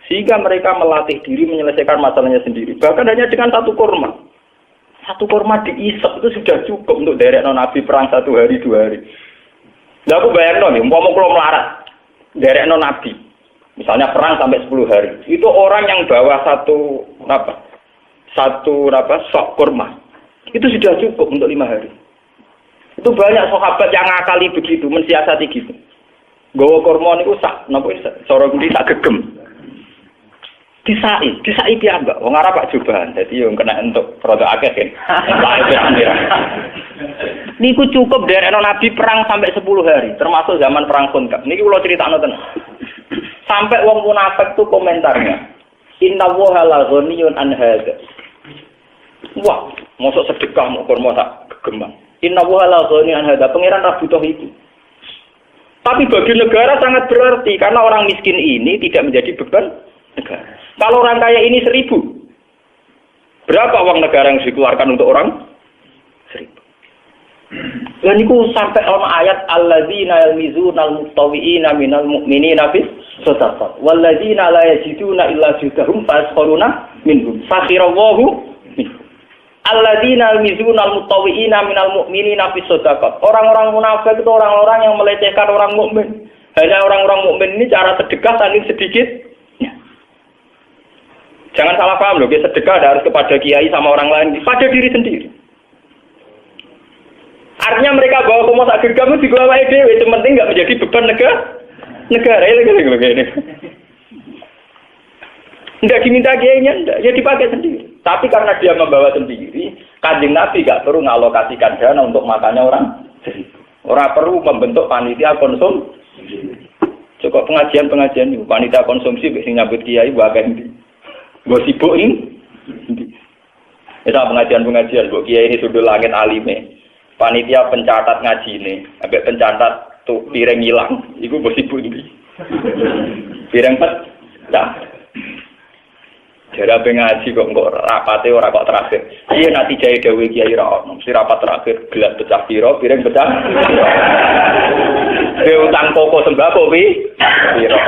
sehingga mereka melatih diri menyelesaikan masalahnya sendiri. Bahkan hanya dengan 1 kurma. 1 kurma diisep itu sudah cukup untuk derekno Nabi perang 1 hari 2 hari. Lah aku bayangno nih, umpama kula melarat derekno Nabi. Misalnya perang sampai 10 hari. Itu orang yang bawa satu sok kurma. Itu sudah cukup untuk 5 hari. Itu banyak sahabat yang ngakali begitu, mensiasati gitu. Gawa kurma niku sak napa cara ngendi sak gegem. Disai piyambak. Wong Arab Pak Jubahan. Dadi yo kena entuk produk akeh kan. Niku cukup derekno Nabi perang sampai 10 hari, termasuk zaman perang Khandaq. Niki kula critakno tenan. Sampai wong munafik tuh komentarnya, Inna woha la ghaniyun an hadza. Wah, mosok sedekah mau kurma tak gegembang. Inna woha la ghaniyun an hadza. Pangeran ra butuh itu. Tapi bagi negara sangat berarti karena orang miskin ini tidak menjadi beban negara. Kalau orang kaya ini 1000, berapa uang negara yang dikeluarkan untuk orang 1000? Dan itu sampai ono ayat alladzina yalmizuna almuttawiina minal mu'minina bis sadaqah walladzina la yajiduna illa judahum fasqaruna minhum sakhirallahu minhum alladzina yalmizuna almuttawiina minal mu'minina bis sadaqah. Orang-orang munafik itu orang-orang yang melecehkan orang mukmin. Hanya orang-orang mukmin ini cara sedekah saking sedikit. Jangan salah paham loh, sedekah harus kepada kiai sama orang lain, pada diri sendiri. Artinya mereka bawa komosak gergamu di gawai dewe, itu penting nggak menjadi beban negara ini. Nggak diminta kiainya, ya dipakai sendiri. Tapi karena dia membawa sendiri, Kanjeng Nabi nggak perlu ngalokasikan dana untuk makannya orang. Orang perlu membentuk panitia konsumsi. Cukup pengajian panitia konsumsi, biasanya nyambut kiai, bahkan ini. Gue sibuk ini. Itu pengajian, gue kiai ini sudul langit alime. Panitia pencatat ngaji ini, sampai pencatat tuh piring hilang, itu gue sibuk ini. Piring pecah. Jadi apa ngaji kok rapate ora kok terakhir. Iya nanti jahit dewi kiai rawon, si rapat terakhir gelas pecah piro, piring pecah. Dia utang pokok sembako piro.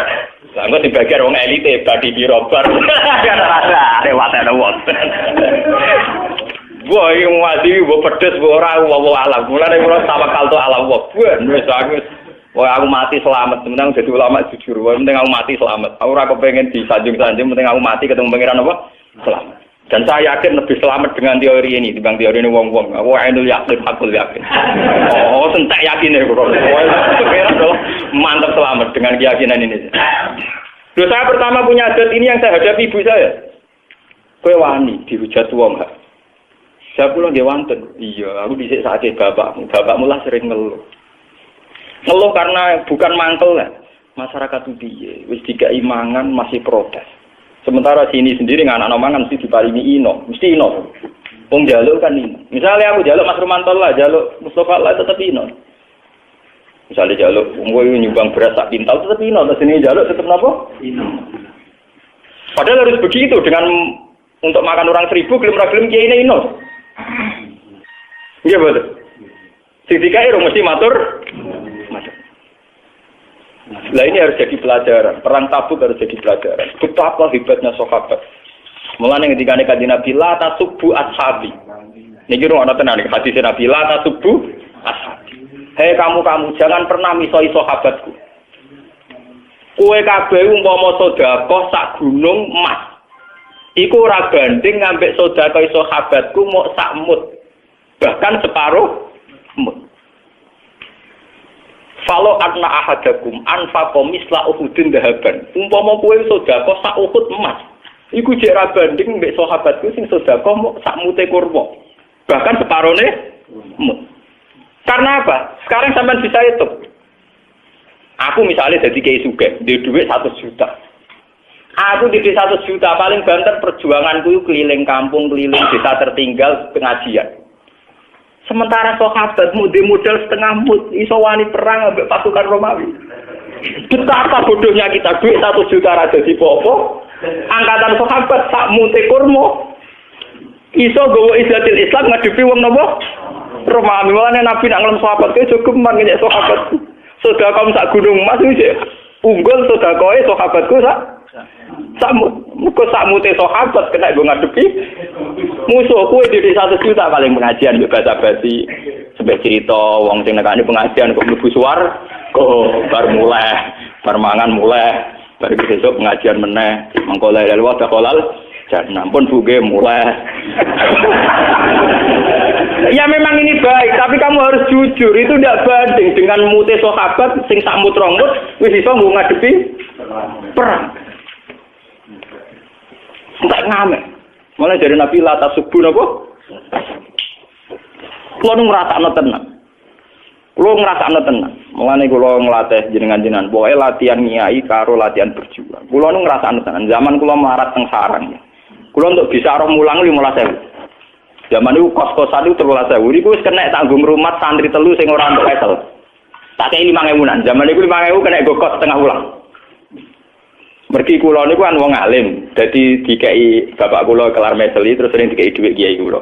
Langgo dibagian wong elite badi piro bar. Rasa lewat wong. Wah, iki ngwadi mbok pedes mbok ora wae alam. Mulane kula tawakal to alam wae. Wis aku wah aku mati selamat, penting dadi ulama jujur. Wah penting aku mati selamat. Aku ora kepengin disanjung-sanjung, penting aku mati ketemu pangeran apa? Selamat. Dan saya yakin lebih selamat dengan teori ini dibanding teori ini wong-wong. Aku ainul yakin, hakul yakin. Oh, sentak yakin ya bro. Mantap selamat dengan keyakinan ini. Loh, saya pertama punya adat ini yang saya hadapi ibu saya. Kowe wani dihujat wong gak? Saya pulang dia wonten. Iya, aku dhisik sakit bapakmu. Bapakmu lah sering ngeluh. Ngeluh karena bukan mangkel lah. Masyarakat itu piye? Wis dikai mangan masih protes. Sementara sini sendiri anak mangan mesti diparingi ino, mesti ino. Wong jaluk kan ino. Misalnya aku jaluk Mas Rumanto lah, jaluk Mustafa lah tetap ino. Misalnya jaluk wong nyumbang beras sak pintal tetap ino, terus ini jaluk tetap napa? Ino. Padahal harus begitu dengan untuk makan orang 1000 gelem-gelem kiai ini ino. Iya betul. Sing dikai mesti matur. Nah ini harus jadi pelajaran. Perang Tabuk harus jadi pelajaran. Betapa hebatnya sahabat. Mulane ketika Kanjeng Nabi la tasubbu ashabi. Niki ruang ana tenan hadis Nabi la tasubbu ashabi. Hei kamu jangan pernah misoi sahabatku. Kowe kabeh umpama sedekah sak gunung emas. Iku ora banding ngambek sedekah sahabatku mok sak mut. Bahkan separuh mut. Falo anna ahadakum anfaqa misla uhudin dahaban. Umpama kowe sedekah sak uhud emas, iku jek ra banding mbek sahabatku sing sedekah mok sak mute kurma. Bahkan separone mut. Karena apa? Sekarang sampean bisa hitung. Aku misalnya jadi kiai sugih, duwe dhuwit 100 juta. Aku di 100 juta paling banter perjuanganku keliling kampung, keliling desa tertinggal pengajian. Sementara sahabatmu di modal setengah mut, iso wani perang ambek pasukan Romawi. Betapa bodohnya kita, duit 1 juta ra dadi popo. Angkatan sahabat sak mute kurma. Iso gowo izatil Islam ngadepi wong napa? Romawi. Mulane Nabi nak ngelem sahabat ke cukup man nyek sahabat. Sedekah sak gunung emas iki unggul sedekahe sahabatku sak muga sak mute sahabat kena go ngadepi musuh kowe di 1 juta paling pengajian yo basa-basi sampai cerita wong sing nekani pengajian kok mlebu suar kok bar mangan mulai bar besok pengajian meneh mengko lha wa taqolal jangan pun buge mulai. Ya memang ini baik, tapi kamu harus jujur, itu tidak banding dengan mute sahabat sing sak mut rongmut wis iso ngadepi perang. Enggak ngamek. Mulai dari Nabi la tasubbu napa? Kulo ngrasakno tenan. Mulane kula nglatih jenengan-jenengan, pokoke latihan nyai karo latihan berjuang. Kula nu ngrasakno tenan. Zaman kula melarat teng sarang. Kula untuk bisa roh mulang 15.000. Zaman itu kos-kosan itu 13.000. Iku wis kena tanggung rumah santri telu sing ora entuk esel. Tak kei 5.000-an. Zaman iku 5.000 kena go kos setengah ulang. Mergi kula niku kan wong alim. Dadi dikei bapak kula kelar meseli terus sering dikei dhuwit kiai kula.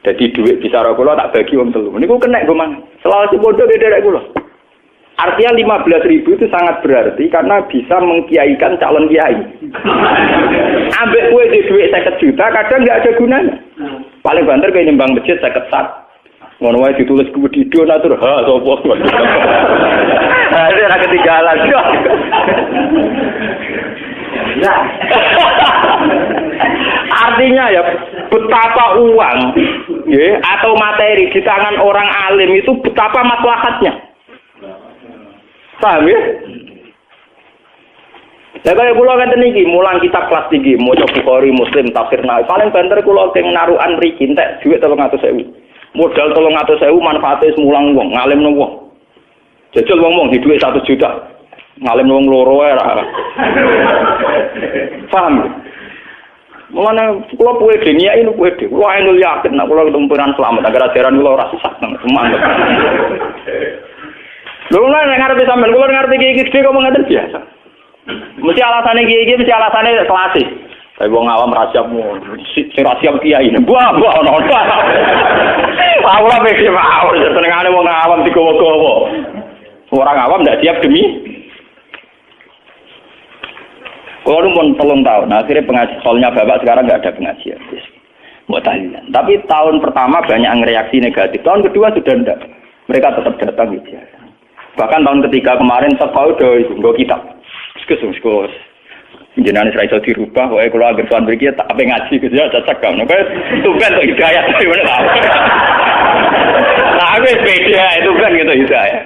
Dadi dhuwit bisa ora kula tak bagi wong telu. Niku kena go mang. Selawase bodoh derek kula. Artinya 15.000 itu sangat berarti karena bisa mengkiaikan calon kiai. Ambek kowe di dhuwit 50 juta kadang enggak ada gunanya. Paling banter kayak nyembang masjid 50 sak. Ngono wae ditulis ku video natur ha sapa. Ada ketinggalan. Artinya ya betapa uang ya, atau materi di tangan orang alim itu betapa maslahatnya. Paham ya? Lah kaya kula ngeten iki, mulang kitab kelas tinggi, maca Bukhari, Muslim, tafsir Nawawi. Paling banter kula keng narukan mriki entek dhuwit 300.000. Modal 300.000 manfaate mulang wong, ngalimno wong. Jajal wong-wong di dhuwit 1 juta. Ngalimno wong loro ae ra. Paham? Mulane kula pede nyai niku pede. Kula enul yakin nek kula ketumpuran selamat agar ajaran kula ora sesat nang semangat. Lho nek ngarepe sampean kula ngerti iki kok ngoten biasa. Mesti alasannya kiai mesti alasannya klasik. Tapi wong awam rasiapmu, sing rasiap kiai. Buah ono. Aku ora pede mau, senengane wong awam digowo-gowo. Orang awam ndak siap demi. Kalau pun 3 tahun, akhirnya pengajian, soalnya bapak sekarang nggak ada pengajian. Buat tahlilan. Tapi tahun pertama banyak yang reaksi negatif. Tahun kedua sudah enggak. Mereka tetap datang gitu. Bahkan tahun ketiga kemarin teko udah nggo kitab. Sekus. Jenengan ora iso dirubah, wae kula anggere tuan mriki tak ape ngaji gitu ya cocok kan. Nek tuban kok hidayah gimana tahu. Nah, aku beda itu kan gitu hidayah.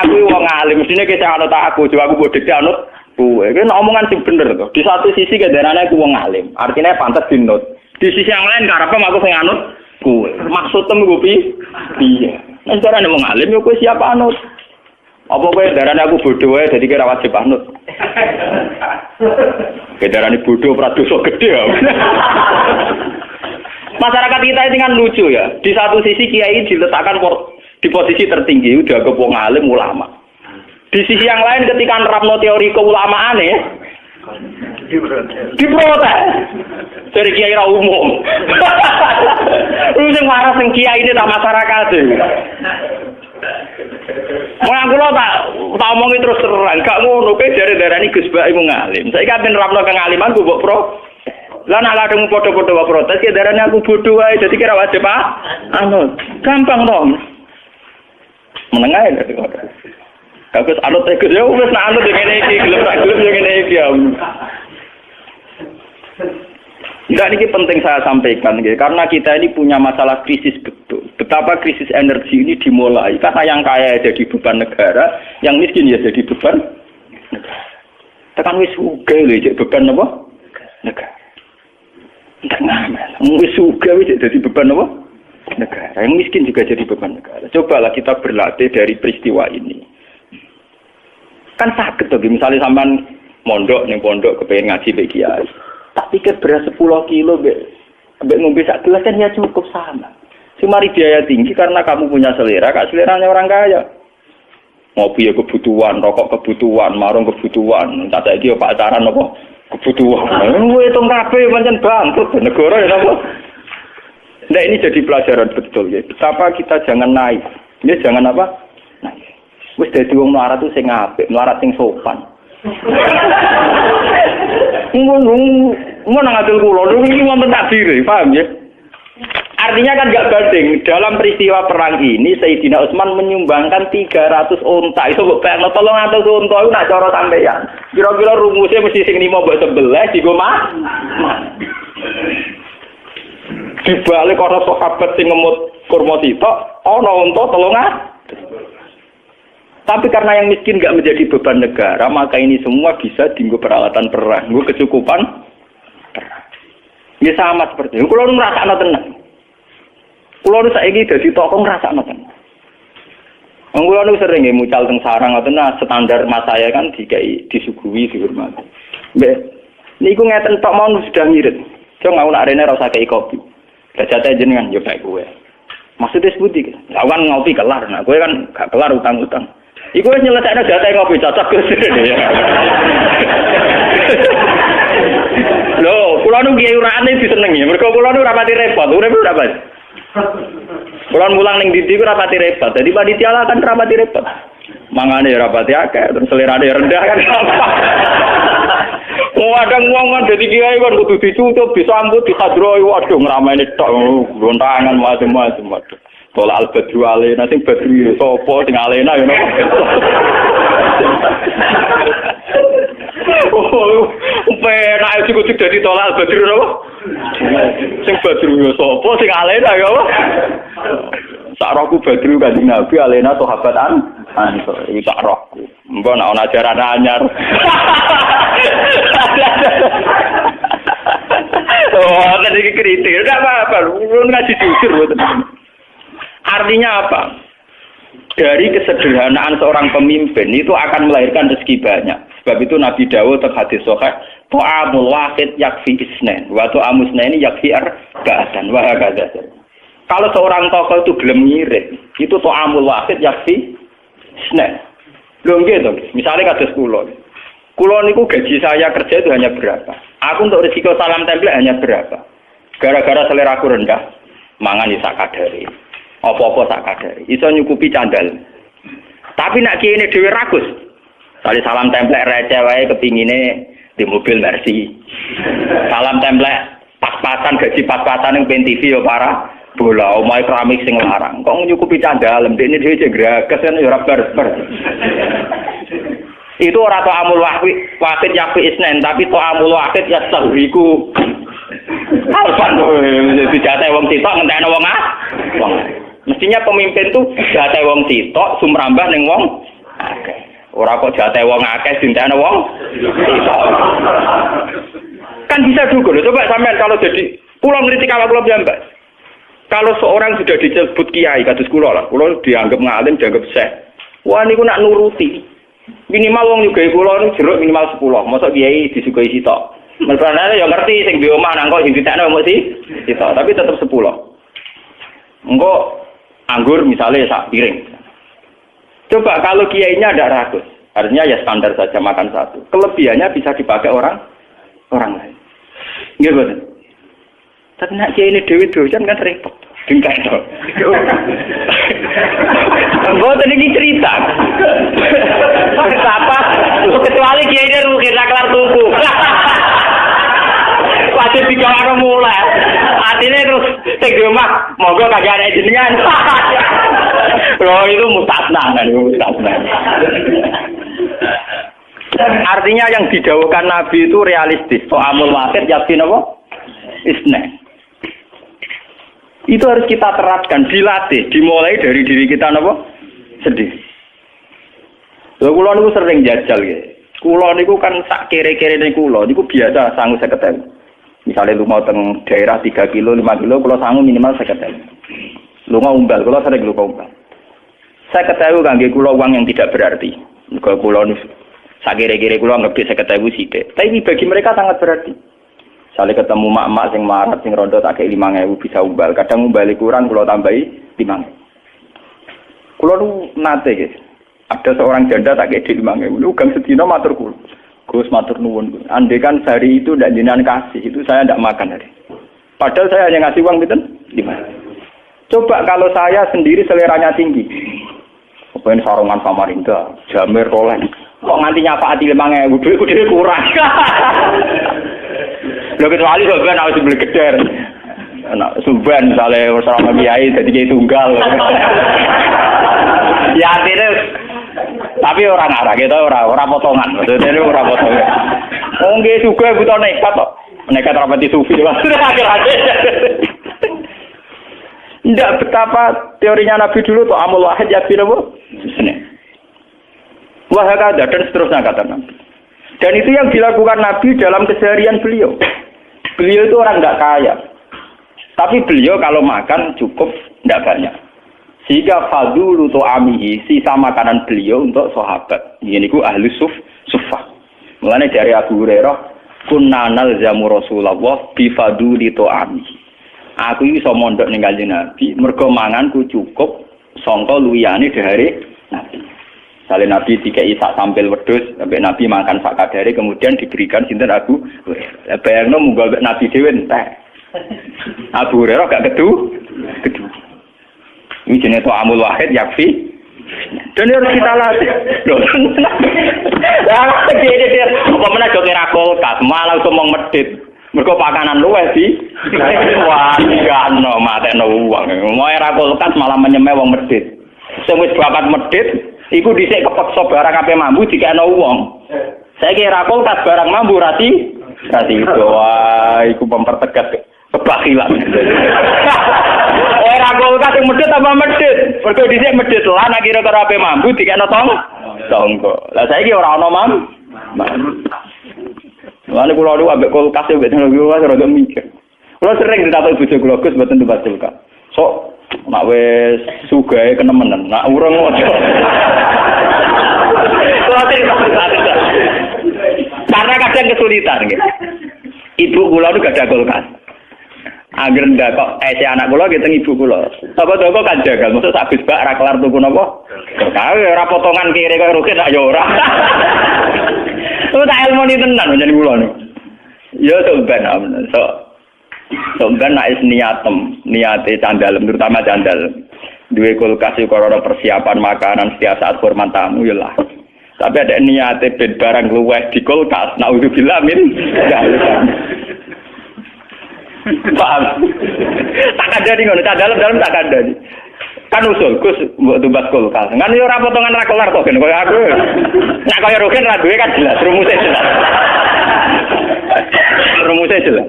Aku wong alim mestine kece anut aku, jo aku bodhe anut kowe. Iki omongan sing bener to. Di satu sisi kendarane aku wong alim, artinya pantes dinut. Di sisi yang lain karepe aku sing anut kowe. Maksudem ku piye? Nek darane wong alim yo kowe siap anut. Apa kowe darane aku bodoh wae dadi kira wajib anut. Darane bodoh ora dosa gedhe ya. Masyarakat kita ini kan lucu ya. Di satu sisi kiai diletakkan di posisi tertinggi, udah ke wong alim ulama. Di sisi yang lain ketika nerapno teori keulamaan ya diprotes dari kiai ra umum. Lu sing waras sing kiai ini tak masyarakat. Mau kula tak omongi terus terang, gak ngono kowe jare-darani Gus Bak iku ngalim. Saiki kan nerapno kengaliman ku mbok pro. Lah nek kadung padha-padha wae protes ki darane aku bodoh wae dadi kira wajib anu. Gampang to. Menengah ya kok. Aku anut Gus ya wis nak anut ngene iki, gelem tak gelem yo ngene iki ya. Enggak, ini penting saya sampaikan gitu. Karena kita ini punya masalah krisis betul. Betapa krisis energi ini dimulai karena yang kaya jadi beban negara, yang miskin ya jadi beban negara. Tekan wis sugih lho jadi beban apa? Negara. Enggak ngamen. Wis sugih wis jadi beban apa? Negara. Yang miskin juga jadi beban negara. Cobalah kita berlatih dari peristiwa ini. Kan sakit tuh, misalnya sampean mondok ning pondok kepengin ngaji mbek kiai. Tak pikir beras 10 kilo mbek ngombe sak gelas kan ya cukup sama. Cuma biaya tinggi karena kamu punya selera, kak seleranya orang kaya. Ngopi ya kebutuhan, rokok kebutuhan, marung kebutuhan, tak saiki yo pacaran apa kebutuhan. Kowe tong kabeh pancen bangkrut negara ya apa. Nah ini jadi pelajaran betul ya. Betapa kita jangan naik. Ini jangan apa? Naik. Wis dadi wong melarat tuh sing apik, melarat sing sopan. Ngono ngatur kula, iki wonten takdir, paham ya? Artinya kan enggak banding. Dalam peristiwa perang ini Sayyidina Utsman menyumbangkan 300 unta. Itu kok pengen 300 unta itu nak cara sampeyan. Kira-kira rumusnya mesti sing 5 mbok 11 digo mah. Dibalik ana sahabat sing ngemut kurma sitok, ana unta 300. Tapi karena yang miskin nggak menjadi beban negara, maka ini semua bisa dienggo peralatan perang, nggo kecukupan perang. Ya sama seperti itu. Kulo ngrasakno tenan. Kulo saiki dadi tokoh ngrasakno tenan. Kulo nu sering mucal teng sarang ngoten standar mas saya kan disuguhi dihormati. Mbak niku ngeten tok mau sudah ngirit. Jong mau nak rene ora usah kei kopi. Dajate jenengan yo bae kowe. Maksudnya seputi kan? Lawan ngopi kelar, nah kowe kan gak kelar utang-utang. Iku wis nyelesekno jatah ngopi cocok Gus. Lho, kula nu kiai urane disenengi. Mergo kula nu ora pati repot, urip ora pati. Kula mulang ning ndi ku ora pati repot. Dadi panitia lah kan ora pati repot. Mangane ora pati akeh, terus selerane rendah kan. Kadang wong kan dadi kiai kan kudu dicucup, disambut, dihadroi, waduh ngrameni tok, gontangan macam-macam waduh. Tolak al-badru alena, sing badru sapa sing alena ya napa. Oh, penak iki kudu dadi tolak al-badru napa? Sing badru ya sapa sing alena ya apa? Sak rohku badru Kanjeng Nabi alena sahabatan. Iki sak rohku. Mbok nek ana ajaran anyar. Oh, tadi kritik, enggak apa-apa. Lu ngaji jujur buat. Artinya apa? Dari kesederhanaan seorang pemimpin itu akan melahirkan rezeki banyak. Sebab itu Nabi Dawud hadis sahih, ta'amul wahid yakfi isnain, wa ta'amus isnaini yakfi arba'atan wa hakadha. Kalau seorang tokoh itu gelem ngirit, itu ta'amul wahid yakfi isnain. Lho nggih to, misalnya kados kula. Kula niku gaji saya kerja itu hanya berapa? Aku untuk risiko salam tempel hanya berapa? Gara-gara selera aku rendah, mangan sak kadare. Apa-apa sak kadare. Iso nyukupi candal. Tapi nek kene dhewe ragus. Sale salam templek receh wae kepingine di mobil Mercy. Salam templek pas pas-pasan gaji pas-pasan yang PEN TV ya para bola omahe keramik sing larang. Kok nyukupi candalem dene dhewe cek grages kan ya ora barbar. Itu ora to amul wahid yakfi isnen tapi to amul wahid ya sahiku. Alfan dijate wong sitok ngentekno wong wong. Mestinya pemimpin tuh jate wong sitok sumrambah ning wong akeh. Ora kok jate wong akeh dintekno wong sitok. Kan bisa juga loh. Coba sampean kalau jadi kula ngerti kalau kula piyambak. Kalau seorang sudah disebut kiai kados kula lah, kula dianggap ngalim, dianggap syekh. Wah niku nak nuruti. Minimal wong nyugahi kula niku jeruk minimal 10. Mosok kiai disugahi sitok. Mereka ya ngerti sing di omah nang kok sing ditekno mung sitok, tapi tetap 10. Engko anggur misalnya sak piring. Coba kalau kiainya ada ragus, artinya ya standar saja makan satu. Kelebihannya bisa dipakai orang lain. Nggih betul. Tapi nak kiai ini dewi dojan kan repot. Tingkat to. Mboten iki cerita. Apa? Kecuali kiai ini rugi ra kelar tuku. Pasti digawe mulai. Artinya terus sing di omah monggo kagak ana jenengan. Loh itu mustasna kan mustasna. Artinya yang didhawuhkan Nabi itu realistis. So'amul wahid yakin apa? Isne. Itu harus kita terapkan, dilatih, dimulai dari diri kita apa? Sedih. Lha kula niku sering jajal nggih. Kula niku kan sak kere-kerene kula niku biasa sangu 50.000. Misalnya lu mau teng daerah 3 kilo, 5 kilo, kalau sangu minimal 50.000. Lu mau umbal, kalau sering lu umbal. 50.000 kangge kula uang yang tidak berarti. Kalau kula nu sakire-kire kula ngebis 50.000 sithik. Tapi bagi mereka sangat berarti. Misalnya ketemu mak-mak sing marat sing rondo tak kei 5.000 bisa umbal. Kadang umbali kurang kula tambahi 5.000. Kula nu nate guys. Ada seorang janda tak kei 5.000. Lu gang sedina matur kula. Gus matur nuwun. Andai kan sehari itu ndak jenengan kasih, itu saya ndak makan hari. Padahal saya hanya ngasih uang pinten? 5. Coba kalau saya sendiri seleranya tinggi. Apa ini sarungan Samarinda, Jamir Rolex. Kok nganti nyapaati 5.000 duit dhewe kurang. Lho kecuali sampeyan harus beli geder. Anak Subhan misalnya sama kiai jadi kiai tunggal. Ya artinya tapi orang arah kita orang potongan, maksudnya ini orang potongan. Nggih juga butuh nekat kok. Nekat rapati sufi lah. Ndak betapa teorinya Nabi dulu tuh amul wahid yakin apa? Wah kada dan seterusnya kata Nabi. Dan itu yang dilakukan Nabi dalam keseharian beliau. Beliau itu orang nggak kaya. Tapi beliau kalau makan cukup ndak banyak. Sehingga fadulu tu'amihi, sisa makanan beliau untuk sahabat. Ini ku ahli suffah. Mulanya dari Abu Hurairah, kunna nalzamu Rasulullah bi faduli tu'amihi. Aku iso mondok ning Kanjeng Nabi, mergo manganku cukup sangka luyane dari Nabi. Sale Nabi dikei sak sampil wedhus, sampai Nabi makan sak kadare kemudian diberikan sinten Abu Hurairah. Bayangno munggo Nabi dhewe entek. Abu Hurairah gak kedu. Ini jenis amul wahid yakfi. Dan harus kita latih. Lah dia apa meneh do kira kulkas, malah ngomong medhit. Mergo pakanan luwih di. Wah, gano mateno wong. Mau era kulkas malah menyemeh wong medhit. Sing wis bakat medhit iku dhisik kepeksa barang ape mambu dikekno wong. Saiki era kulkas barang mambu rati wah iku mempertegas kebakilan. Ora kulkas sing medhit apa medhit? Mergo dhisik medhit lan kira-kira ape mambu dikekno tonggo. Lah saiki ora ana Lalu kula lu ambek kulkas e mbek teknologi wae ora mikir. Kula sering ditakoki bojo kula Gus mboten tempat kulkas. Sok mak wis sugahe kenemenen, nak urung aja. Karena kadang kesulitan nggih. Ibu kula nu gak ada kulkas. Angger ndak kok anak kula nggih teng ibu kula. Apa-apa kan jagal, mesti sak bis bak ra kelar tuku napa? Kae ora potongan kiri kok rugi tak ya ora. Itu tak ilmu ni tenan jadi kula niku. Ya sampean amen. Sampean nek niate candalem terutama candal. Duwe kulkas iku ora persiapan makanan setiap saat hormat tamu ya lah. Tapi ada niate ben barang luweh di kulkas. Nauzubillah min. Paham? Tak ada nih ngono, dalam tak ada nih. Kan usul Gus mbok tumbas kulkas. Kan yo ora potongan ra kelar kok ben koyo aku. Nek koyo Rugen ra duwe kan jelas, rumusnya jelas. Rumusnya jelas.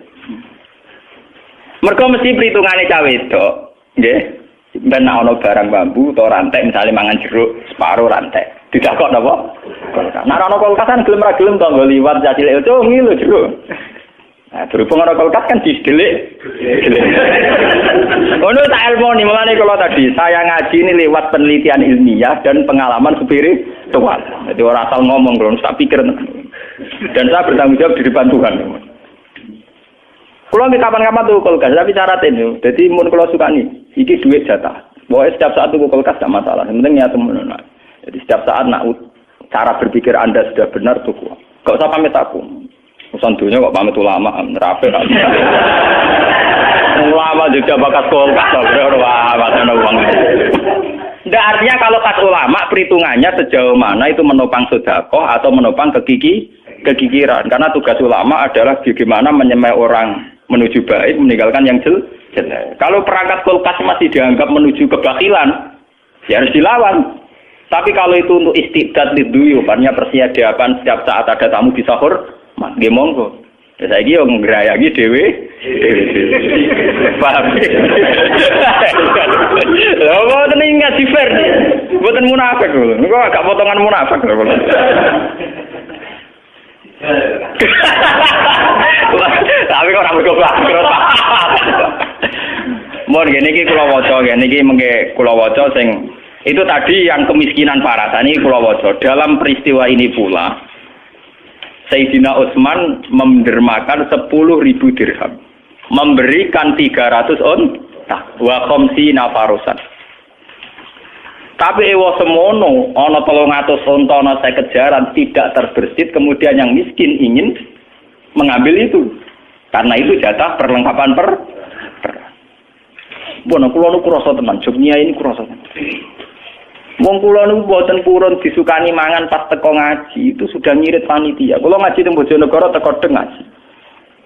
Mergo mesti perhitungane cawe itu, nggih. Ben ana barang bambu atau rantai misalnya mangan jeruk separuh rantai. Tidak kok napa? Nek ana kulkas kan gelem ra gelem to nggo liwat cacilek itu ngilu jeruk. Nah, berhubung ana kulkas kan didelik. Ono tak ilmoni mulane kalau tadi saya ngaji ini lewat penelitian ilmiah dan pengalaman spiritual. Jadi ora asal ngomong lho, tak pikir. Dan saya bertanggung jawab di depan Tuhan. Kalau kapan-kapan tuh kulkas, tapi syaratnya, jadi mun kalau suka nih, iki duit jatah. Pokoknya setiap saat tuh kulkas tidak masalah. Yang penting ya teman-teman. Jadi setiap saat nak cara berpikir Anda sudah benar tuh. Gak usah pamit aku. Urusan dunia kok pamit ulama, rapi. Ulama juga bakat kulkas, wah, macam uang. Nggak, artinya kalau kas ulama perhitungannya sejauh mana itu menopang sedekah atau menopang kegigiran. Karena tugas ulama adalah bagaimana menyemai orang menuju baik, meninggalkan yang jelek. Kalau perangkat kulkas masih dianggap menuju kebakilan, ya harus dilawan. Tapi kalau itu untuk istidad liduyu, artinya persiapan setiap saat ada tamu bisa hormat, nggih monggo. Ya saiki yo ngrayaki dhewe. Paham. Lha kok tenan ngaji fair. Mboten munafik lho. Niku agak potongan munafik lho. Tapi kok ora goblok. Mun ngene iki kula waca, ngene iki mengke kula waca sing itu tadi yang kemiskinan parah. Tani kula waca dalam peristiwa ini pula Sayyidina Utsman mendermakan 10.000 dirham. Memberikan 300 unta wa khamsina farusan. Tapi ewa semono ana 300 unta ana 50 jaran tidak terbersit, kemudian yang miskin ingin mengambil itu. Karena itu jatah perlengkapan Bono kula niku krasa tenan, jognya ini krasa. Wong kula niku mboten purun disukani mangan pas teko ngaji, itu sudah ngirit panitia. Kula ngaji teng Bojonegoro teko deng ngaji.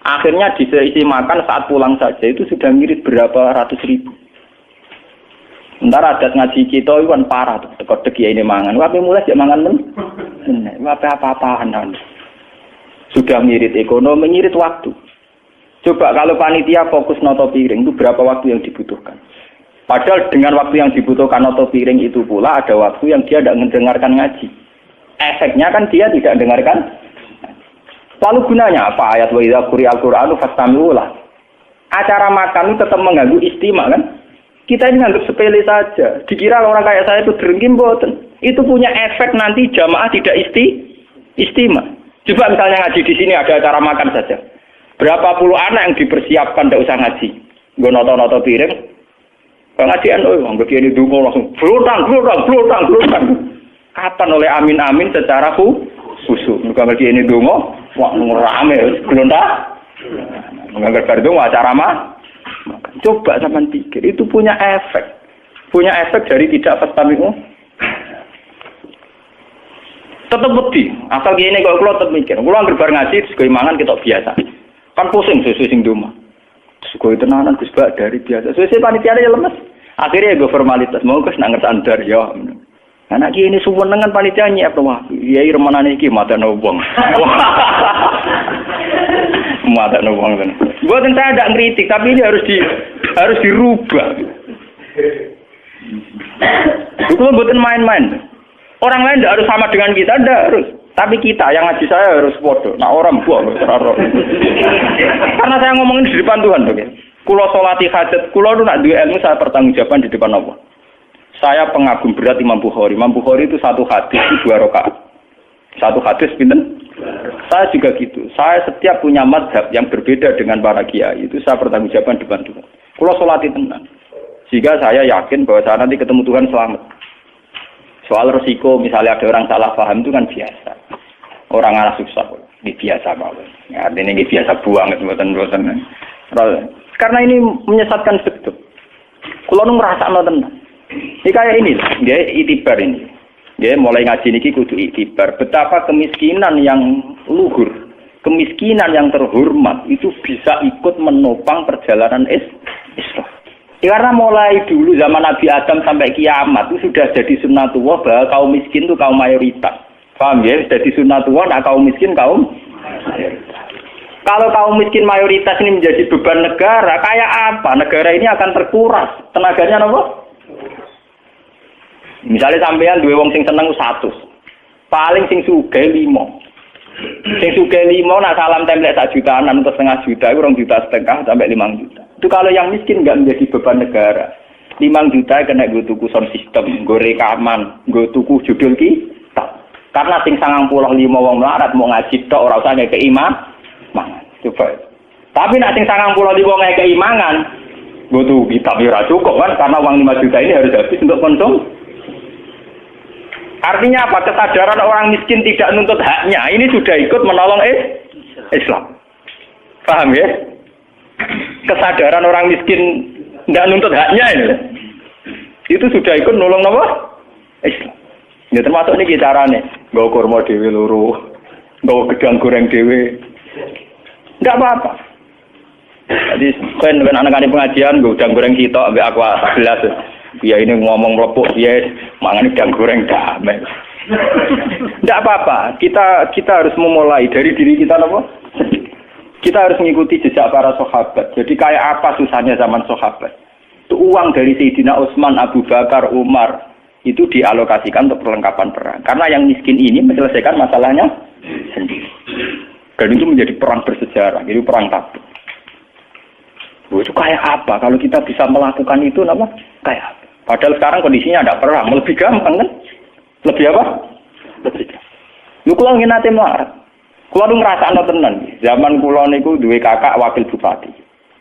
Akhirnya diisi makan saat pulang saja itu sudah ngirit berapa ratus ribu. Entar adat ngaji kita itu kan parah tuh, teko deg ya ini mangan. Wae mulai jek mangan men. Apa-apaan. Sudah ngirit ekonomi, ngirit waktu. Coba kalau panitia fokus noto piring itu berapa waktu yang dibutuhkan? Padahal dengan waktu yang dibutuhkan noto piring itu pula ada waktu yang dia tidak mendengarkan ngaji. Efeknya kan dia tidak mendengarkan. Lalu gunanya apa? Ayat wa idza quri'al Qur'anu fastami'u lah. Acara makan itu tetap mengganggu istimak kan? Kita ini nganggap sepele saja. Dikira orang kayak saya itu derengki mboten. Itu punya efek nanti jamaah tidak istimak. Coba misalnya ngaji di sini ada acara makan saja. Berapa puluh anak yang dipersiapkan tidak usah ngaji. Nggo noto-noto piring. Pengajian anggap ini dungo langsung blotang. Kapan oleh amin secara khusyuk. Kalau ini dungo, wah rame, gelondak. Menganggap berdungo acara coba sampean pikir, itu punya efek. Punya efek dari tidak fastami'u. Tetap wedi, asal gini kalau kula tetep mikir. Kula anggere bar ngaji sego mangan ketok biasa. Kan pusing sesuai sing doma. Sego tenanan Gus Bak dari biasa. Sesuai panitiane ya lemes. Akhirnya gue formalitas mau Gus nang ngersandar ya. Anak ini suwenengan panitia nyiap wah. Kiai remanane iki matane wong. Matane wong kan. Bukan saya tidak ngeritik, tapi ini harus dirubah. Itu bukan main-main. Orang lain tidak harus sama dengan kita, tidak harus. Tapi kita yang ngaji saya harus bodoh. Nah orang buang. Karena saya ngomongin di depan Tuhan. Kulo sholati hajat, kulo itu nak dua ilmu saya pertanggungjawaban di depan Allah. Saya pengagum berat Imam Bukhari. Imam Bukhari itu satu hadis itu 2 rakaat. Satu hadis pinten? Saya juga gitu. Saya setiap punya mazhab yang berbeda dengan para kiai itu saya pertanggungjawaban di depan Tuhan. Kulo sholati tenang. Sehingga saya yakin bahwa saya nanti ketemu Tuhan selamat. Soal resiko misalnya ada orang salah paham itu kan biasa. Orang arah susah, ini biasa banget. Ya, ini biasa buang buatan. Karena ini menyesatkan betul. Kulo nu ngrasakno tenan. Ini kayak ini, dia itibar ini. Dia mulai ngaji niki kudu itibar. Betapa kemiskinan yang luhur, kemiskinan yang terhormat itu bisa ikut menopang perjalanan Islam. Karena mulai dulu zaman Nabi Adam sampai kiamat itu sudah jadi sunnatullah bahwa kaum miskin itu kaum mayoritas. Paham ya? Jadi sunnatullah, nah kaum miskin kaum mayoritas. Kalau kaum miskin mayoritas ini menjadi beban negara, kayak apa? Negara ini akan terkuras. Tenaganya apa? Misalnya sampean duwe wong sing seneng 100. Paling sing sugih 5. Sing sugih 5 nak salam template 1 jutaan atau setengah juta, 2,5 juta sampai 5 juta. Itu kalau yang miskin enggak menjadi beban negara. 5 juta kena gue tuku sound system, gue rekaman, gue tuku judul kitab. Karena sing 95 wong melarat mau ngaji tok ora usah ngekek mangan. Coba. Tapi nak sing 95 ngekek mangan, gue tuku kitab ya ora cukup kan karena uang 5 juta ini harus habis untuk konsumsi. Artinya apa? Kesadaran orang miskin tidak nuntut haknya. Ini sudah ikut menolong Islam. Paham ya? Kesadaran orang miskin tidak nuntut haknya ini. Itu sudah ikut nolong apa? Islam. Ya termasuk ini caranya. Gak kurma dewe loro. Gak gedang goreng dewe. Tidak apa-apa. Jadi kan anak-anak pengajian gak gedang goreng kita ambil aku gelas. Ya ini ngomong lepuk, ya mangan udang goreng damai. Tidak apa-apa, kita harus memulai dari diri kita apa? Kita harus mengikuti jejak para sahabat. Jadi kayak apa susahnya zaman sahabat? Itu uang dari Sayyidina Utsman, Abu Bakar, Umar itu dialokasikan untuk perlengkapan perang. Karena yang miskin ini menyelesaikan masalahnya sendiri. Dan itu menjadi perang bersejarah, itu perang Tabuk. Itu kayak apa? Kalau kita bisa melakukan itu, apa? Kayak apa? Padahal sekarang kondisinya ada perang, lebih gampang kan? Lebih apa? Lebih gampang. Lu kalau ingin nanti melarat, kalau ngerasa tenan. Zaman kulo niku duwe kakak wakil bupati.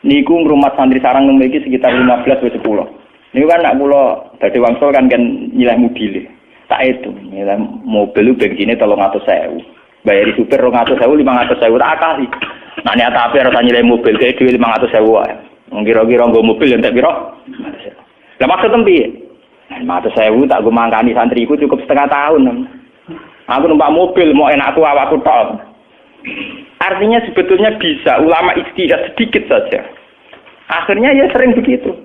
Niku ngrumat santri sarang memiliki sekitar 15 sampai 10. Niku kan nak kulo dadi wangsul kan nyileh mobil. Tak itu, nyileh mobil bensinnya 300.000. Bayari supir 200.000, 500.000 tak akali. Nah niat ape harus nyileh mobil kayak duwe 500.000 wae. Kira-kira nggo mobil entek piro? Lah maksud piye? 500.000 tak gue mangkani santriku cukup setengah tahun. Aku numpak mobil mau enakku awakku tok. Artinya sebetulnya bisa ulama ijtihad sedikit saja. Akhirnya ya sering begitu.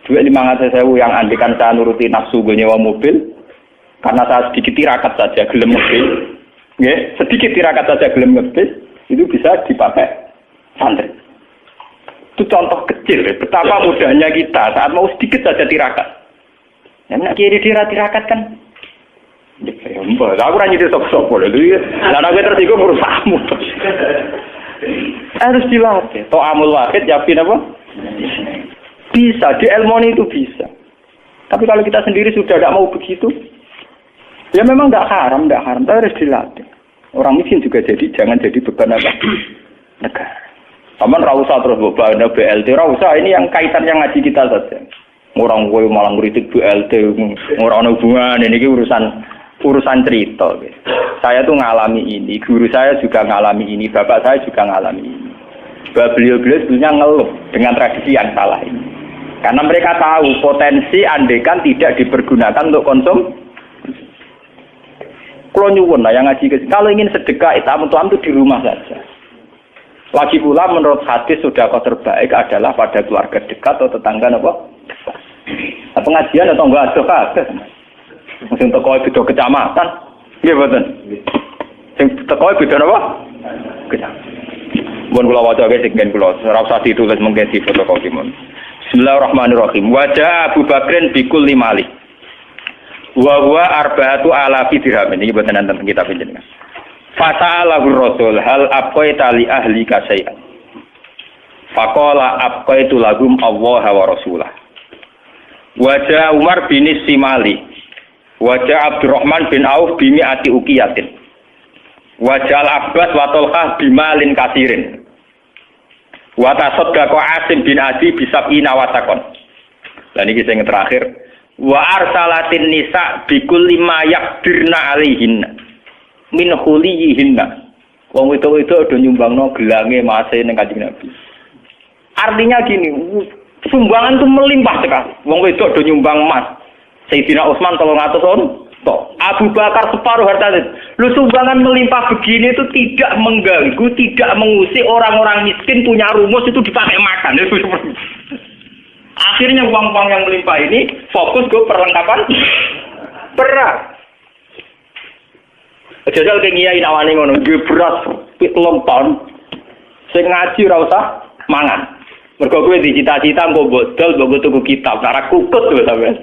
500.000 yang andikan saya nuruti nafsu gue nyewa mobil karena saya sedikit tirakat saja gelem mobil. Nggih, sedikit tirakat saja gelem mobil itu bisa dipakai santri. Itu contoh kecil, betapa mudahnya kita saat mau sedikit saja tirakat. Yang nak kiri tirakat kan? Ya, mbak, aku ranya di sok-sok boleh dulu ya. Karena gue tersinggung urusmu. Harus dilatih. To'amul wahid, yakin apa? Bisa, di ilmu itu bisa. Tapi kalau kita sendiri sudah tidak mau begitu, ya memang tidak haram, tapi harus dilatih. Orang miskin juga jangan jadi beban apa? Negara. Taman rausa terus beban BLT rausa ini yang kaitan yang ngaji kita saja. Orang gue malah ngeritik BLT, orang hubungan ini urusan cerita. Saya tuh ngalami ini, guru saya juga ngalami ini, bapak saya juga ngalami ini. Beliau-beliau sebetulnya ngeluh dengan tradisi yang salah ini. Karena mereka tahu potensi andekan tidak dipergunakan untuk konsum. Kalau nyuwun lah yang ngaji ke sini. Kalau ingin sedekah itu di rumah saja. Lagi pula menurut hadis sedekah terbaik adalah pada keluarga dekat atau tetangga apa? Pengajian atau enggak ada. Sing teko beda kecamatan. Nggih mboten. Sing teko beda apa? Kecamatan. Mun kula waca guys sing kula ora usah ditulis mungkin di fotokopi mon. Bismillahirrahmanirrahim. Wajah Abu Bakrin bikul limali. Wa huwa arba'atu alafi dirham. Ini mboten nonton kitab jenengan. Fasa'alahu Rasul hal abqaita li ahlika syai'an. Faqala abqaitu lahum Allah wa rasulah. Wajah Umar bin Simali. Wajah Abdurrahman bin Auf bimi'ati uqiyatin. Wajah Al-Abbas wa Talhah bimalin kasirin. Wa tasaddaqa Asim bin Adi bisab'ina watakon. Dan ini yang terakhir. Wa arsalatin nisa bikulli ma yaqdirna alaihinna. Min khuliyihinna. Wong itu ada nyumbangno gelange mase ning Kanjeng Nabi. Artinya gini, sumbangan itu melimpah sekali. Wong itu ada nyumbang emas. Sayyidina Utsman 300 on. Abu Bakar separuh hartanya. Lu sumbangan melimpah begini itu tidak mengganggu, tidak mengusik orang-orang miskin punya rumus itu dipakai makan. Akhirnya uang-uang yang melimpah ini fokus ke perlengkapan perang. Jajal ke ngiyai nawani ngono, duwe beras 3 ton. Sing ngaji ora usah mangan. Mergo kowe dicita-cita engko bodol, mbok tuku kitab, ora kukut lho sampean.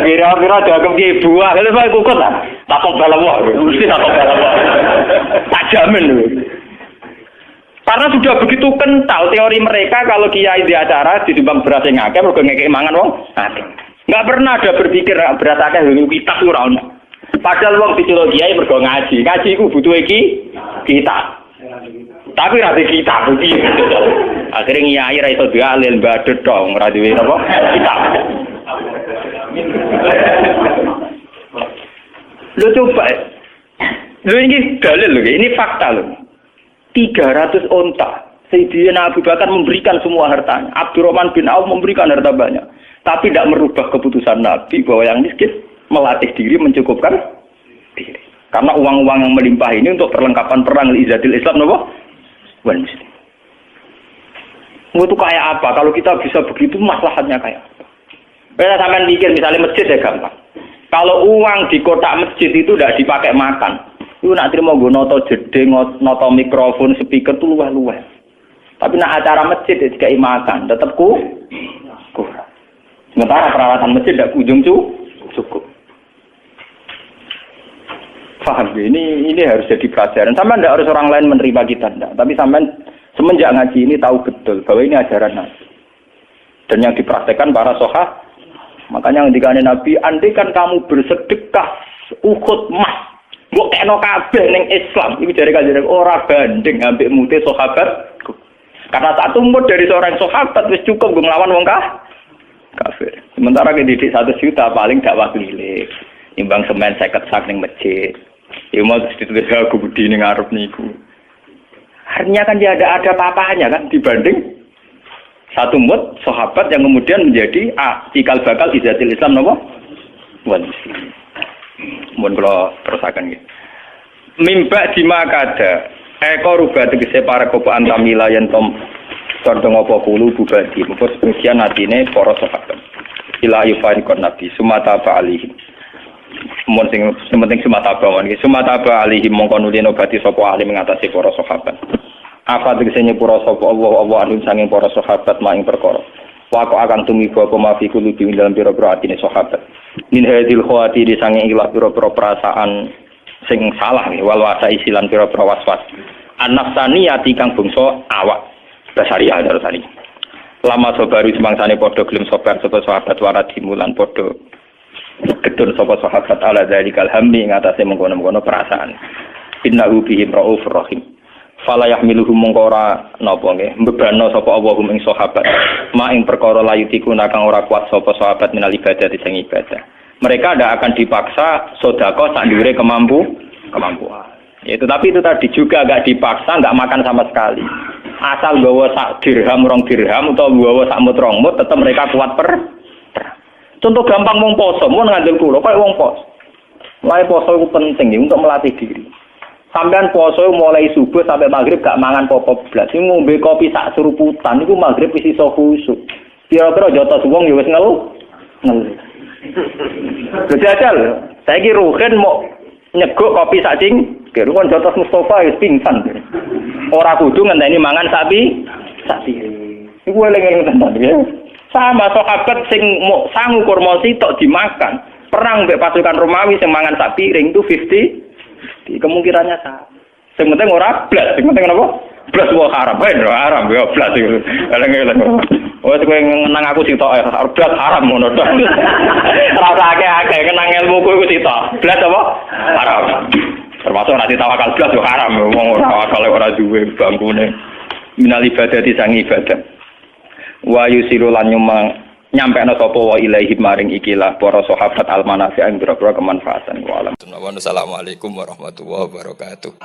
Kira-kira dianggap ki buah, lha kok kukut ta? Takok balawah, mesti takok balawah. Tak jamin lho. Karena sudah begitu kental teori mereka kalau kiai di acara ditimbang beras yang akeh mergo ngekek mangan wong akeh. Enggak pernah ada berpikir beras akeh lho kitab ora ono. Padahal wong diceluk kiai mergo ngaji. Ngaji iku butuh kitab. Tapi ra di kitab iki. Akhire kiai ra iso dialil badhet dong, ora duwe apa? Kitab. Lu coba. Lu ini dalil lho, ini fakta lho. 300 onta. Sayyidina Abu Bakar memberikan semua hartanya. Abdurrahman bin Auf memberikan harta banyak. Tapi tidak merubah keputusan Nabi bahwa yang miskin melatih diri mencukupkan diri. Karena uang-uang yang melimpah ini untuk perlengkapan perang Izzadil Islam nopo? Wal muslim. Itu kayak apa? Kalau kita bisa begitu maslahatnya kayak apa? Kita sampean pikir misalnya masjid ya gampang. Kalau uang di kotak masjid itu tidak dipakai makan. Itu nak terima gue noto jeding, noto mikrofon, speaker itu luweh-luweh. Tapi nak acara masjid ya dikai makan, tetap kurang. Sementara peralatan masjid tidak ujung cukup. Paham ya? Ini harus jadi pelajaran. Sampai tidak harus orang lain menerima kita, enggak. Tapi sampai semenjak ngaji ini tahu betul bahwa ini ajaran Nabi. Dan yang dipraktekkan para sahabat. Makanya ketika Nabi, andai kan kamu bersedekah Uhud emas. Mbok kena kabeh ning Islam iki jare kanjeng ora banding ambek mute sahabat. Karena satu mut dari seorang sahabat wis cukup nglawan wong kafir. Sementara didik 1 juta paling dakwah keliling. Imbang semen 50 sak ning masjid. Ya mau ditulis aku budi ning ngarep niku. Artinya kan dia ada apa-apanya kan dibanding satu mut sahabat yang kemudian menjadi cikal bakal Izzadil Islam napa? Wan. Mun kula terusaken nggih. Mimba dimakada eko rubah tegese para kopo antamila yen tom condong apa kulu bubadi mengko sebagian atine para sahabat. Ila yufariqon nabi sumata ba'alihi. Mun sing penting sumata ba'wan iki sumata ba'alihi mongko nulino bati sapa ahli mengatasi para sahabat. Apa tegese nyepura sapa Allah anu sanging para sahabat maing perkara. Wako akan tumiba apa mafi kulubi dalam pira-pira atine sahabat. Min hadil khawati di sange ilah pira-pira perasaan sing salah wal wasa isilan pira-pira waswas. An-nafsaniyati kang bangsa awak basariah darusani. Lama sobaru semangsane padha gelem sobar sapa sahabat waradi mulan padha ketun sapa sahabat ala zalikal hammi ngatasé mengkono-mengkono perasaan. Innahu bihim raufur rahim. Fala yahmiluhum mongkora napa nggih mbebano sapa Allahum ing sahabat ma ing perkara layutiku kang ora kuat sapa sahabat minal ibadah sing ibadah mereka tidak akan dipaksa sedekah sak dhuwure kemampuan itu tapi itu tadi juga enggak dipaksa enggak makan sama sekali asal gawa sak dirham rong dirham utawa gawa sak mut rong mut tetep mereka kuat contoh gampang wong poso mun ngandel kula kaya wong poso mulai poso itu penting untuk melatih diri. Sampean poso mulai subuh sampai maghrib gak mangan pokok blas. Sing ngombe kopi sak suruputan iku maghrib wis iso khusuk. Kira-kira jotos wong ya wis ngelu. Jajal, saiki ruhen mau nyeguk kopi sak cingkir kon jotos Mustofa wis pingsan. Ora kudu ngenteni mangan sapi. Iku eling-eling tenan ya. Sama sahabat sing mau sangu kurma sitok dimakan. Perang mbek pasukan Romawi sing mangan sak piring itu 50. Kemungkinannya sama. Sing penting ora blas, sing penting apa? Blas wae haram ya blas iku. Eleng-eleng. Wes kowe ngenang aku sitok blas haram ngono to. Ora akeh-akeh kenang ilmuku iku sitok. Blas apa? Haram. Termasuk nanti tawakal blas yo haram wong ora akal ora duwe bangkune. Minal ibadati sang ibadah. Wa yusiru lan nyampekno sapa wa ilaihi maring ikilah para sahabat almanafi ing boro-boro kemanfaatan wa alam. Assalamualaikum warahmatullahi wabarakatuh.